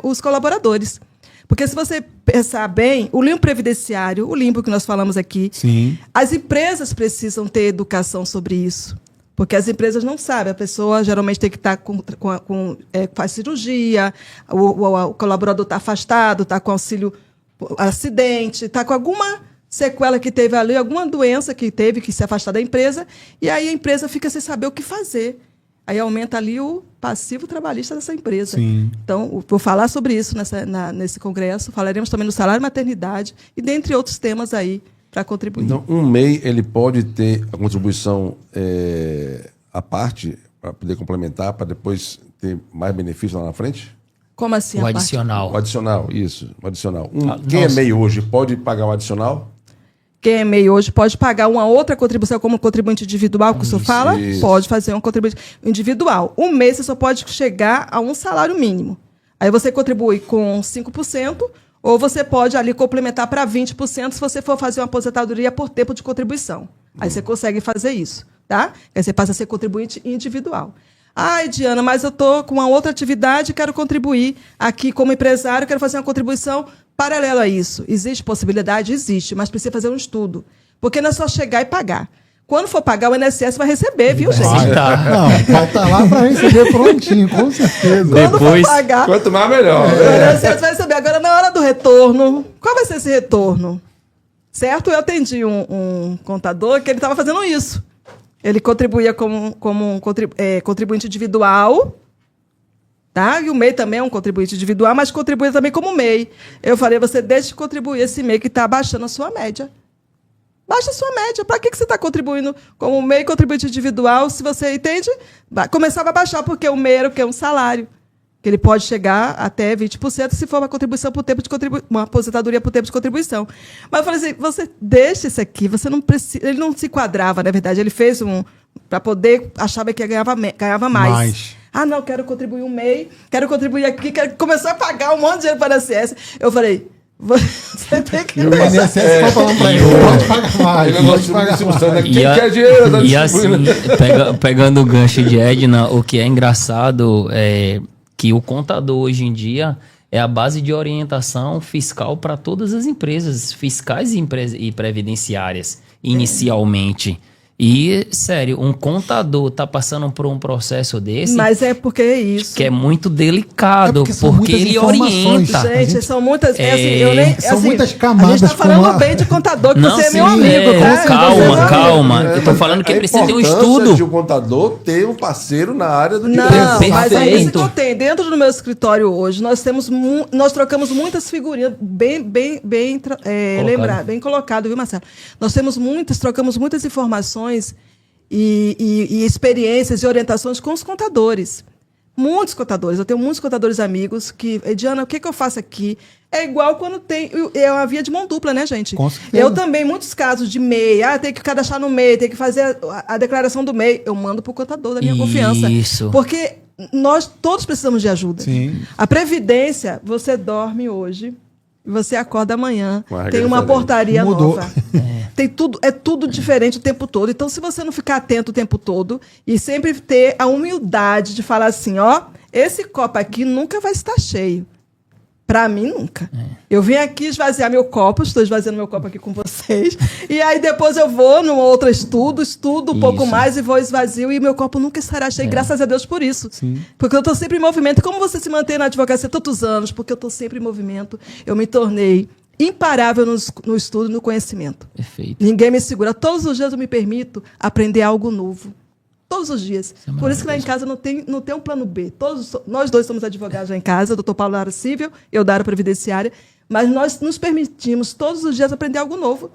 os colaboradores. Porque se você pensar bem, o limbo previdenciário, o limbo que nós falamos aqui, sim, as empresas precisam ter educação sobre isso. Porque as empresas não sabem. A pessoa geralmente tem que estar faz cirurgia, o colaborador está afastado, está com auxílio acidente, está com alguma sequela que teve ali, alguma doença que teve que se afastar da empresa, e aí a empresa fica sem saber o que fazer. Aí aumenta ali o passivo trabalhista dessa empresa. Sim. Então, vou falar sobre isso nesse congresso. Falaremos também do salário maternidade e dentre outros temas aí para contribuir. Então, um MEI, ele pode ter a contribuição à parte para poder complementar, para depois ter mais benefício lá na frente? Como assim? O adicional. O adicional, isso. O adicional. Quem é MEI hoje pode pagar o adicional? Quem é MEI hoje pode pagar uma outra contribuição como contribuinte individual, que o senhor fala? Isso. Pode fazer um contribuinte individual. Um mês você só pode chegar a um salário mínimo. Aí você contribui com 5%, ou você pode ali complementar para 20% se você for fazer uma aposentadoria por tempo de contribuição. Aí você consegue fazer isso, tá? Aí você passa a ser contribuinte individual. Ai, Diana, mas eu estou com uma outra atividade e quero contribuir aqui como empresário, quero fazer uma contribuição paralela a isso. Existe possibilidade? Existe, mas precisa fazer um estudo. Porque não é só chegar e pagar. Quando for pagar, o INSS vai receber, viu, gente? Vai estar lá para receber prontinho, com certeza. Quando for pagar, Quanto mais, melhor. o INSS vai receber. Agora, na hora do retorno, qual vai ser esse retorno? Certo? Eu atendi um contador que ele estava fazendo isso. Ele contribuía como contribuinte individual, tá? E o MEI também é um contribuinte individual, mas contribui também como MEI. Eu falei, você deixa de contribuir esse MEI que está abaixando a sua média. Baixa a sua média. Para que você está contribuindo como MEI contribuinte individual, se você entende? Começava a baixar, porque o MEI era o quê? Um salário. Que ele pode chegar até 20% se for uma contribuição por tempo de uma aposentadoria por tempo de contribuição. Mas eu falei assim, você deixa isso aqui, você não precisa. Ele não se quadrava, na verdade. Ele fez para poder, achava que ganhava mais. Ah, não, quero contribuir um MEI, quero contribuir aqui, começou a pagar um monte de dinheiro para o INSS. Eu falei, você tem que... E o INSS está falando para ele, pode pagar mais. Quem quer dinheiro? Tá E assim, pegando o gancho de Edna, o que é engraçado é que o contador hoje em dia é a base de orientação fiscal para todas as empresas, fiscais e previdenciárias, inicialmente. E, sério, um contador tá passando por um processo desse... Mas é porque é isso. Que é muito delicado, porque ele orienta. Gente, são muitas... são muitas camadas. A gente está falando bem de contador, que você é meu amigo. Calma. Eu tô falando que precisa ter um estudo. De um contador ter um parceiro na área do direito. Não, mas aí se contém. Dentro do meu escritório hoje, nós trocamos muitas figurinhas, bem colocado, viu, Marcelo? Trocamos muitas informações e experiências e orientações com os contadores. Muitos contadores. Eu tenho muitos contadores amigos que... Diana, o que eu faço aqui? É igual quando tem... É uma via de mão dupla, né, gente? Eu também, muitos casos de MEI. Tem que cadastrar no MEI, tem que fazer a declaração do MEI. Eu mando para o contador da minha confiança. Isso. Porque nós todos precisamos de ajuda. Sim. A Previdência, você dorme hoje... Você acorda amanhã, tem uma diferente. portaria Mudou. nova. é tudo diferente o tempo todo. Então, se você não ficar atento o tempo todo e sempre ter a humildade de falar assim, ó, esse copo aqui nunca vai estar cheio. Para mim, nunca. Eu vim aqui esvaziar meu copo, estou esvaziando meu copo aqui com vocês, e aí depois eu vou num outro estudo um pouco mais e vou esvazio, e meu copo nunca estará cheio, graças a Deus por isso. Sim. Porque eu estou sempre em movimento. Como você se mantém na advocacia tantos anos? Porque eu estou sempre em movimento. Eu me tornei imparável no estudo e no conhecimento. Perfeito. Ninguém me segura. Todos os dias eu me permito aprender algo novo. Todos os dias. Por isso que lá em casa não tem um plano B. Nós dois somos advogados lá em casa, o doutor Paulo da área civil, eu da área previdenciária, mas nós nos permitimos todos os dias aprender algo novo.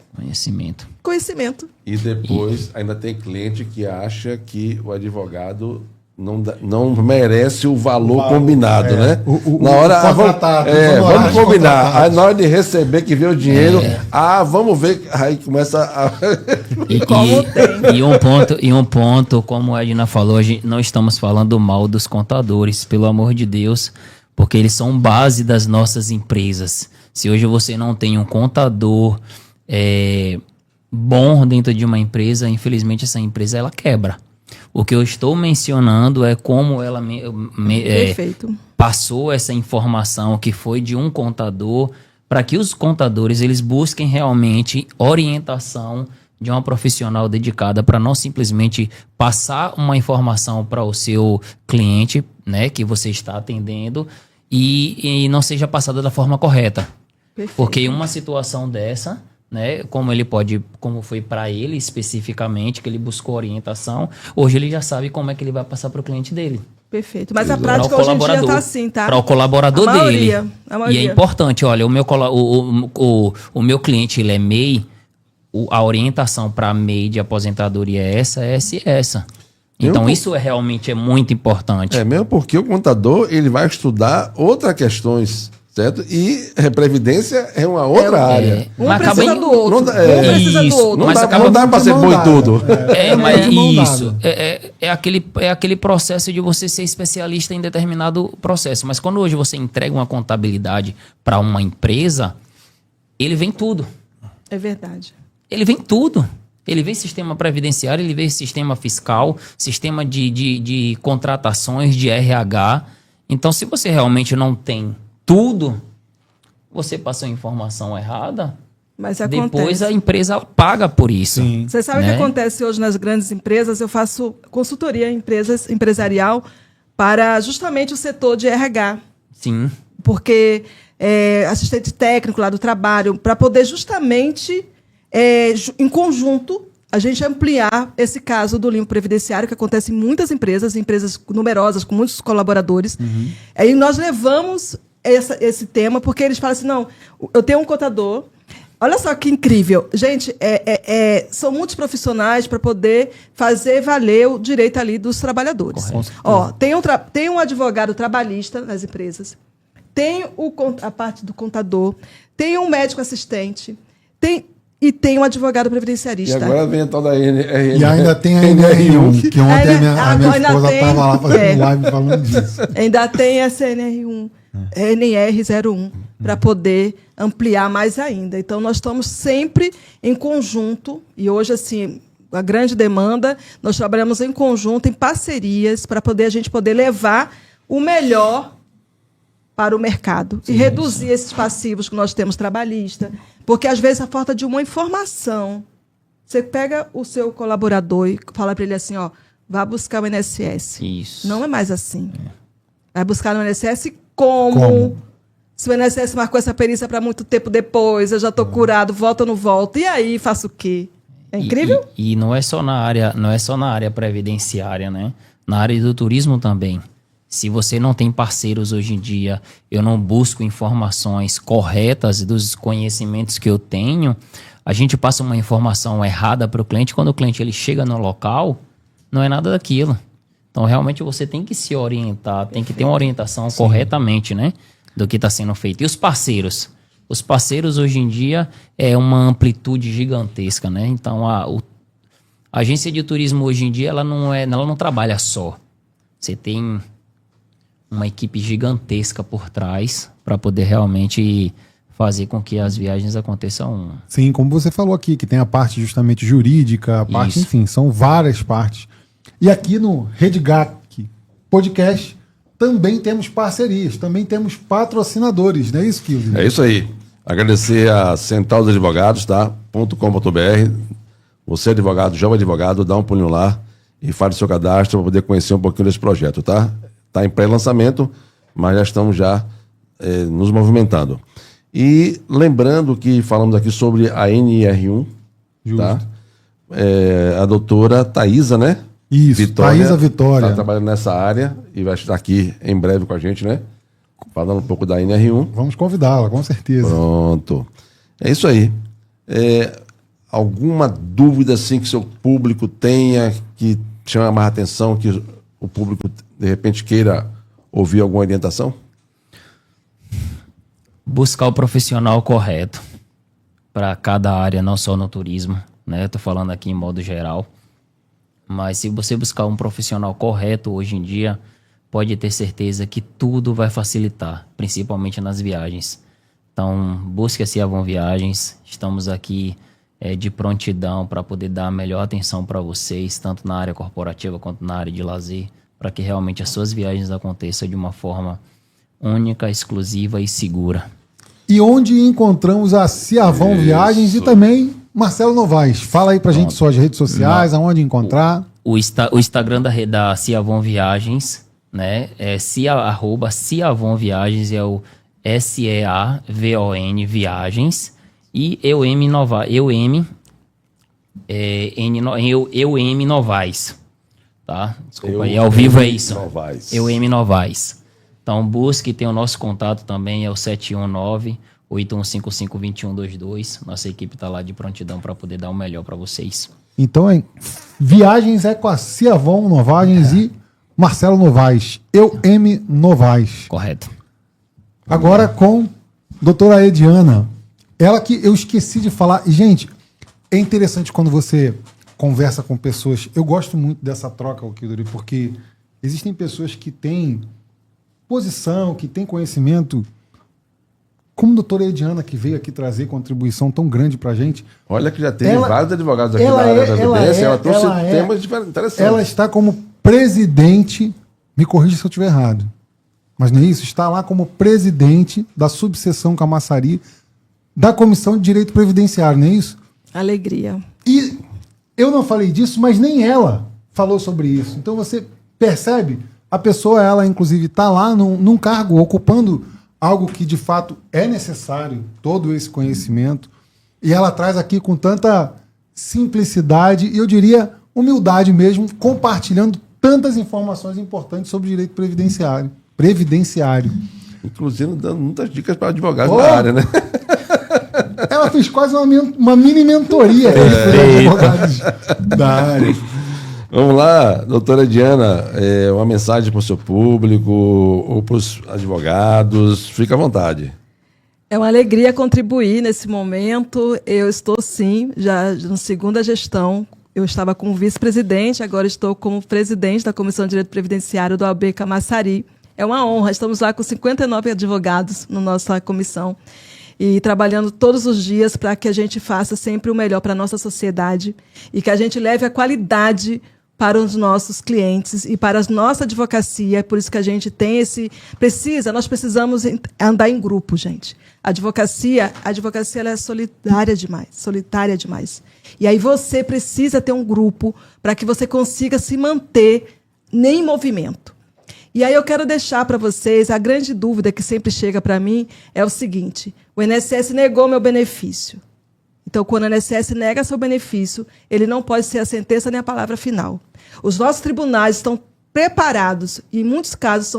Conhecimento. E depois ainda tem cliente que acha que o advogado não merece o valor combinado, né? Na hora, vamos combinar. Aí na hora de receber que vê o dinheiro, vamos ver. Aí começa a... E um ponto, como a Edna falou, não estamos falando mal dos contadores, pelo amor de Deus, porque eles são base das nossas empresas. Se hoje você não tem um contador bom dentro de uma empresa, infelizmente essa empresa ela quebra. O que eu estou mencionando é como ela passou essa informação que foi de um contador para que os contadores eles busquem realmente orientação de uma profissional dedicada para não simplesmente passar uma informação para o seu cliente, né, que você está atendendo e não seja passada da forma correta. Perfeito. Porque uma situação dessa... né, como foi para ele especificamente, que ele buscou orientação, hoje ele já sabe como é que ele vai passar para o cliente dele. Perfeito. Mas a prática hoje em dia está assim, tá? Para o colaborador dele. A maioria. E é importante, olha, o meu cliente, ele é MEI, a orientação para MEI de aposentadoria é essa. Então isso realmente é muito importante. Mesmo porque o contador ele vai estudar outras questões, certo? E previdência é uma outra área. Um precisa do outro. Não dá para ser bom em tudo. É aquele processo de você ser especialista em determinado processo. Mas quando hoje você entrega uma contabilidade para uma empresa, ele vem tudo. É verdade. Ele vem tudo. Ele vê sistema previdenciário, ele vê sistema fiscal, sistema de contratações, de RH. Então, se você realmente não tem tudo, você passou informação errada, mas depois a empresa paga por isso. Sim. Você sabe o que acontece hoje nas grandes empresas? Eu faço consultoria empresarial para justamente o setor de RH. Sim. Porque assistente técnico lá do trabalho, para poder justamente, em conjunto, a gente ampliar esse caso do limpo previdenciário, que acontece em muitas empresas numerosas, com muitos colaboradores. Uhum. Aí nós levamos esse tema, porque eles falam assim, não, eu tenho um contador, olha só que incrível. Gente, são muitos profissionais para poder fazer valer o direito ali dos trabalhadores. Ó, tem um advogado trabalhista nas empresas, tem a parte do contador, tem um médico assistente, e tem um advogado previdenciarista. E agora vem a tal da NR1. E ainda tem a NR1, que ontem a minha esposa estava lá fazendo live falando disso. Ainda tem essa NR1. NR01, para poder ampliar mais ainda. Então, nós estamos sempre em conjunto, e hoje, assim, a grande demanda, nós trabalhamos em conjunto, em parcerias, para a gente poder levar o melhor para o mercado e reduzir esses passivos que nós temos trabalhista, porque, às vezes, a falta de uma informação. Você pega o seu colaborador e fala para ele assim, ó, vá buscar o INSS. Isso. Não é mais assim. Vai buscar no INSS como? Se o INSS marcou essa perícia para muito tempo depois, eu já estou curado, volto ou não volto? E aí, faço o quê? É incrível? E não é só na área previdenciária, né? Na área do turismo também. Se você não tem parceiros hoje em dia, eu não busco informações corretas dos conhecimentos que eu tenho, a gente passa uma informação errada para o cliente. Quando o cliente ele chega no local, não é nada daquilo. Então, realmente, você tem que se orientar, tem que ter uma orientação corretamente, né? Do que está sendo feito. E os parceiros? Os parceiros, hoje em dia, é uma amplitude gigantesca, né? Então, a agência de turismo, hoje em dia, ela não trabalha só. Você tem uma equipe gigantesca por trás para poder realmente fazer com que as viagens aconteçam. Sim, como você falou aqui, que tem a parte justamente jurídica, a parte, Isso. enfim, são várias partes. E aqui no Redgap Podcast também temos parcerias, também temos patrocinadores, não é isso, Kilvio? É isso aí. Agradecer a Central dos Advogados, tá? .com.br. Você, advogado, jovem advogado, dá um pulinho lá e faz o seu cadastro para poder conhecer um pouquinho desse projeto, tá? Está em pré-lançamento, mas já estamos nos movimentando. E lembrando que falamos aqui sobre a NR1, tá? A doutora Thaisa, né? Isso, Thaisa Vitória. Está trabalhando nessa área e vai estar aqui em breve com a gente, né? Falando um pouco da NR1. Vamos convidá-la, com certeza. Pronto. É isso aí. Alguma dúvida assim que seu público tenha, que chama mais atenção, que o público de repente queira ouvir alguma orientação? Buscar o profissional correto para cada área, não só no turismo, né? Estou falando aqui em modo geral. Mas se você buscar um profissional correto hoje em dia, pode ter certeza que tudo vai facilitar, principalmente nas viagens. Então, busque a Ciavon Viagens. Estamos aqui de prontidão para poder dar a melhor atenção para vocês, tanto na área corporativa quanto na área de lazer, para que realmente as suas viagens aconteçam de uma forma única, exclusiva e segura. E onde encontramos a Ciavon Viagens e também Marcelo Novaes. Fala aí pra gente suas redes sociais, aonde encontrar. O Instagram da Ciavon Viagens, né? É @Ciavon Viagens, é o SEAVON Viagens. E EUM Novaes. Tá? Desculpa aí, ao vivo é isso. EUM Novaes. Então busque, tem o nosso contato também, é o 719-8155-2122. Nossa equipe está lá de prontidão para poder dar o melhor para vocês. Então, viagens é com a Ciavon Novaes e Marcelo Novaes. EUM Novaes. Correto. Agora com doutora Ediana. Ela que eu esqueci de falar. E, gente, é interessante quando você conversa com pessoas. Eu gosto muito dessa troca, Kildori, porque existem pessoas que têm posição, que têm conhecimento, como a doutora Ediana, que veio aqui trazer contribuição tão grande pra gente. Olha que já tem vários advogados aqui na área da Previdência, ela trouxe temas interessantes. Ela está como presidente, me corrija se eu estiver errado, mas não é isso? Está lá como presidente da subseção Camaçari da Comissão de Direito Previdenciário, não é isso? Alegria. E eu não falei disso, mas nem ela falou sobre isso. Então você percebe, a pessoa, ela inclusive está lá num cargo, ocupando algo que de fato é necessário, todo esse conhecimento, e ela traz aqui com tanta simplicidade e eu diria humildade mesmo, compartilhando tantas informações importantes sobre direito previdenciário. Inclusive dando muitas dicas para advogados da área, né? Ela fez quase uma mini mentoria para os advogados da área. Vamos lá, doutora Diana, uma mensagem para o seu público ou para os advogados, fica à vontade. É uma alegria contribuir nesse momento. Eu estou, sim, já na segunda gestão. Eu estava como vice-presidente, agora estou como presidente da Comissão de Direito Previdenciário do AB Camaçari. É uma honra, estamos lá com 59 advogados na nossa comissão e trabalhando todos os dias para que a gente faça sempre o melhor para a nossa sociedade e que a gente leve a qualidade para os nossos clientes e para a nossa advocacia. É por isso que a gente tem nós precisamos andar em grupo, gente. A advocacia ela é solitária demais. E aí você precisa ter um grupo para que você consiga se manter em movimento. E aí eu quero deixar para vocês, a grande dúvida que sempre chega para mim é o seguinte: o INSS negou meu benefício. Então, quando o INSS nega seu benefício, ele não pode ser a sentença nem a palavra final. Os nossos tribunais estão preparados e, em muitos casos,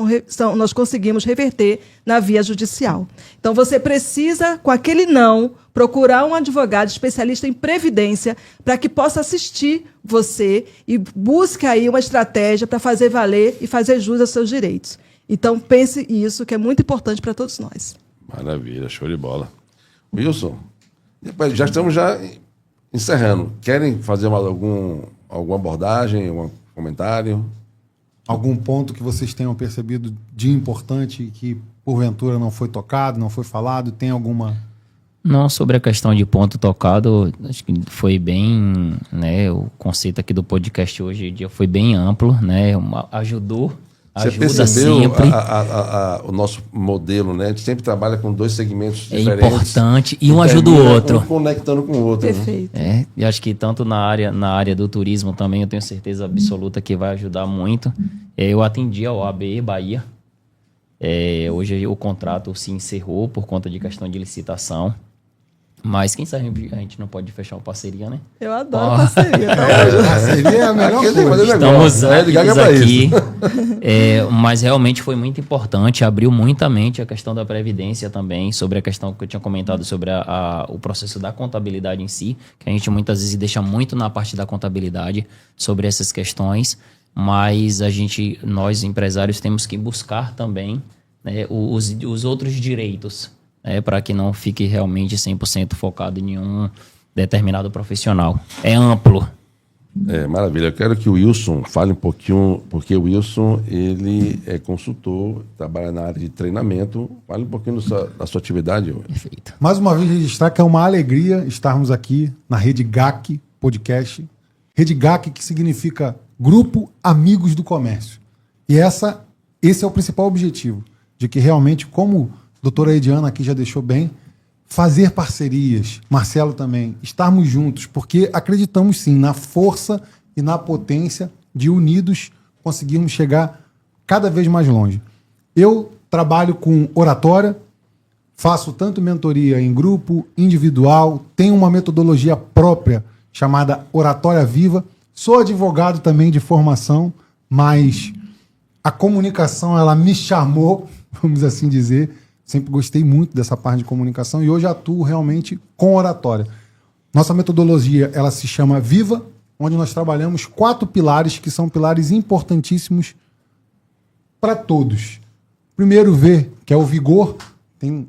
nós conseguimos reverter na via judicial. Então, você precisa, com aquele não, procurar um advogado especialista em previdência para que possa assistir você e busque aí uma estratégia para fazer valer e fazer jus aos seus direitos. Então, pense isso, que é muito importante para todos nós. Maravilha, show de bola. Wilson, já estamos encerrando. Querem fazer alguma abordagem, algum comentário? Algum ponto que vocês tenham percebido de importante que porventura não foi tocado, não foi falado? Tem alguma... Não, sobre a questão de ponto tocado, acho que foi bem, né, o conceito aqui do podcast hoje em dia foi bem amplo, né, ajuda percebeu sempre. O nosso modelo, né? A gente sempre trabalha com dois segmentos É diferentes. importante e um ajuda o outro. Um conectando com o outro. Perfeito. Né? E acho que tanto na área do turismo também, eu tenho certeza absoluta que vai ajudar muito. Eu atendi a OAB Bahia. Hoje o contrato se encerrou por conta de questão de licitação. Mas quem sabe a gente não pode fechar uma parceria, né? Eu adoro parceria. Seria a melhor Aqui tem que coisa. fazer Estamos negócio, né? Edgar é pra aqui. isso. Mas realmente foi muito importante, abriu muita mente a questão da Previdência também, sobre a questão que eu tinha comentado sobre o processo da contabilidade em si, que a gente muitas vezes deixa muito na parte da contabilidade sobre essas questões, mas nós empresários temos que buscar também, né, os outros direitos, para que não fique realmente 100% focado em nenhum determinado profissional. É amplo. Maravilha. Eu quero que o Wilson fale um pouquinho, porque o Wilson, ele é consultor, trabalha na área de treinamento. Fale um pouquinho da sua atividade. Perfeito. Mais uma vez registrar que é uma alegria estarmos aqui na Rede GAC Podcast. Rede GAC, que significa Grupo Amigos do Comércio. E esse é o principal objetivo, de que realmente, como a doutora Ediana aqui já deixou bem, fazer parcerias, Marcelo também, estarmos juntos, porque acreditamos sim na força e na potência de unidos conseguirmos chegar cada vez mais longe. Eu trabalho com oratória, faço tanto mentoria em grupo, individual, tenho uma metodologia própria chamada Oratória Viva, sou advogado também de formação, mas a comunicação ela me chamou, vamos assim dizer. Sempre gostei muito dessa parte de comunicação e hoje atuo realmente com oratória. Nossa metodologia ela se chama Viva, onde nós trabalhamos 4 pilares que são pilares importantíssimos para todos. Primeiro, V, que é o vigor, tem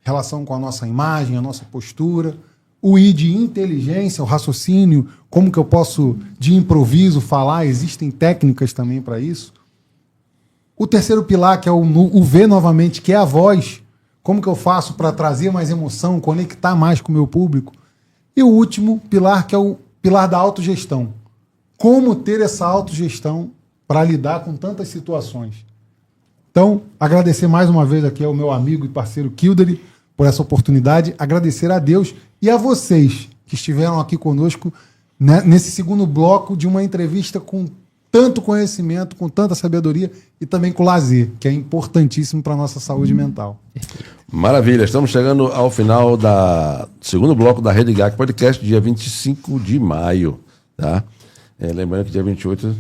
relação com a nossa imagem, a nossa postura. O I de inteligência, o raciocínio, como que eu posso de improviso falar, existem técnicas também para isso. O terceiro pilar, que é o V novamente, que é a voz. Como que eu faço para trazer mais emoção, conectar mais com o meu público? E o último pilar, que é o pilar da autogestão. Como ter essa autogestão para lidar com tantas situações? Então, agradecer mais uma vez aqui ao meu amigo e parceiro Kildare por essa oportunidade. Agradecer a Deus e a vocês que estiveram aqui conosco, né, nesse segundo bloco de uma entrevista com tanto conhecimento, com tanta sabedoria e também com lazer, que é importantíssimo para a nossa saúde mental. Maravilha, estamos chegando ao final do segundo bloco da Rede GAC Podcast, dia 25 de maio. Tá? Lembrando que dia 28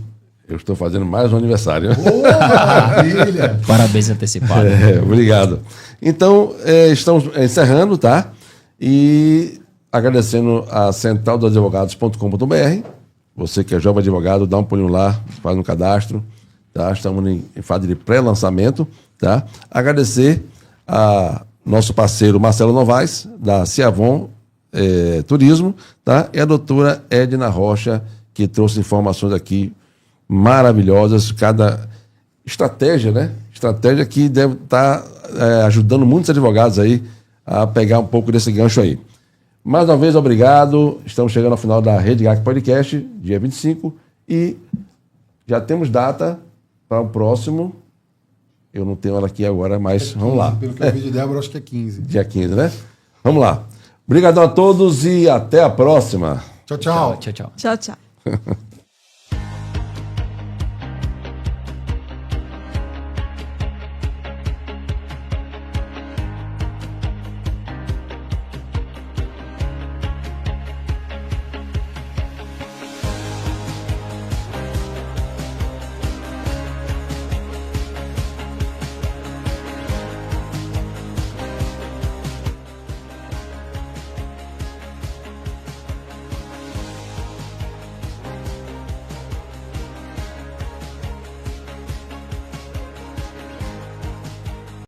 eu estou fazendo mais um aniversário. Maravilha! Parabéns antecipado. Obrigado. Então, estamos encerrando, tá? E agradecendo a centraldosadvogados.com.br. Você que é jovem advogado, dá um pulinho lá, faz um cadastro, tá? Estamos em fase de pré-lançamento, tá? Agradecer a nosso parceiro Marcelo Novaes, da Ciavon Turismo, tá? E a doutora Edna Rocha, que trouxe informações aqui maravilhosas, cada estratégia, né? Estratégia que deve estar ajudando muitos advogados aí a pegar um pouco desse gancho aí. Mais uma vez, obrigado. Estamos chegando ao final da Rede GAC Podcast, dia 25. E já temos data para o próximo. Eu não tenho ela aqui agora, mas vamos lá. Pelo que eu vi de Débora, acho que é 15. Dia 15, né? Vamos lá. Obrigadão a todos e até a próxima. Tchau, tchau. Tchau, tchau. Tchau, tchau.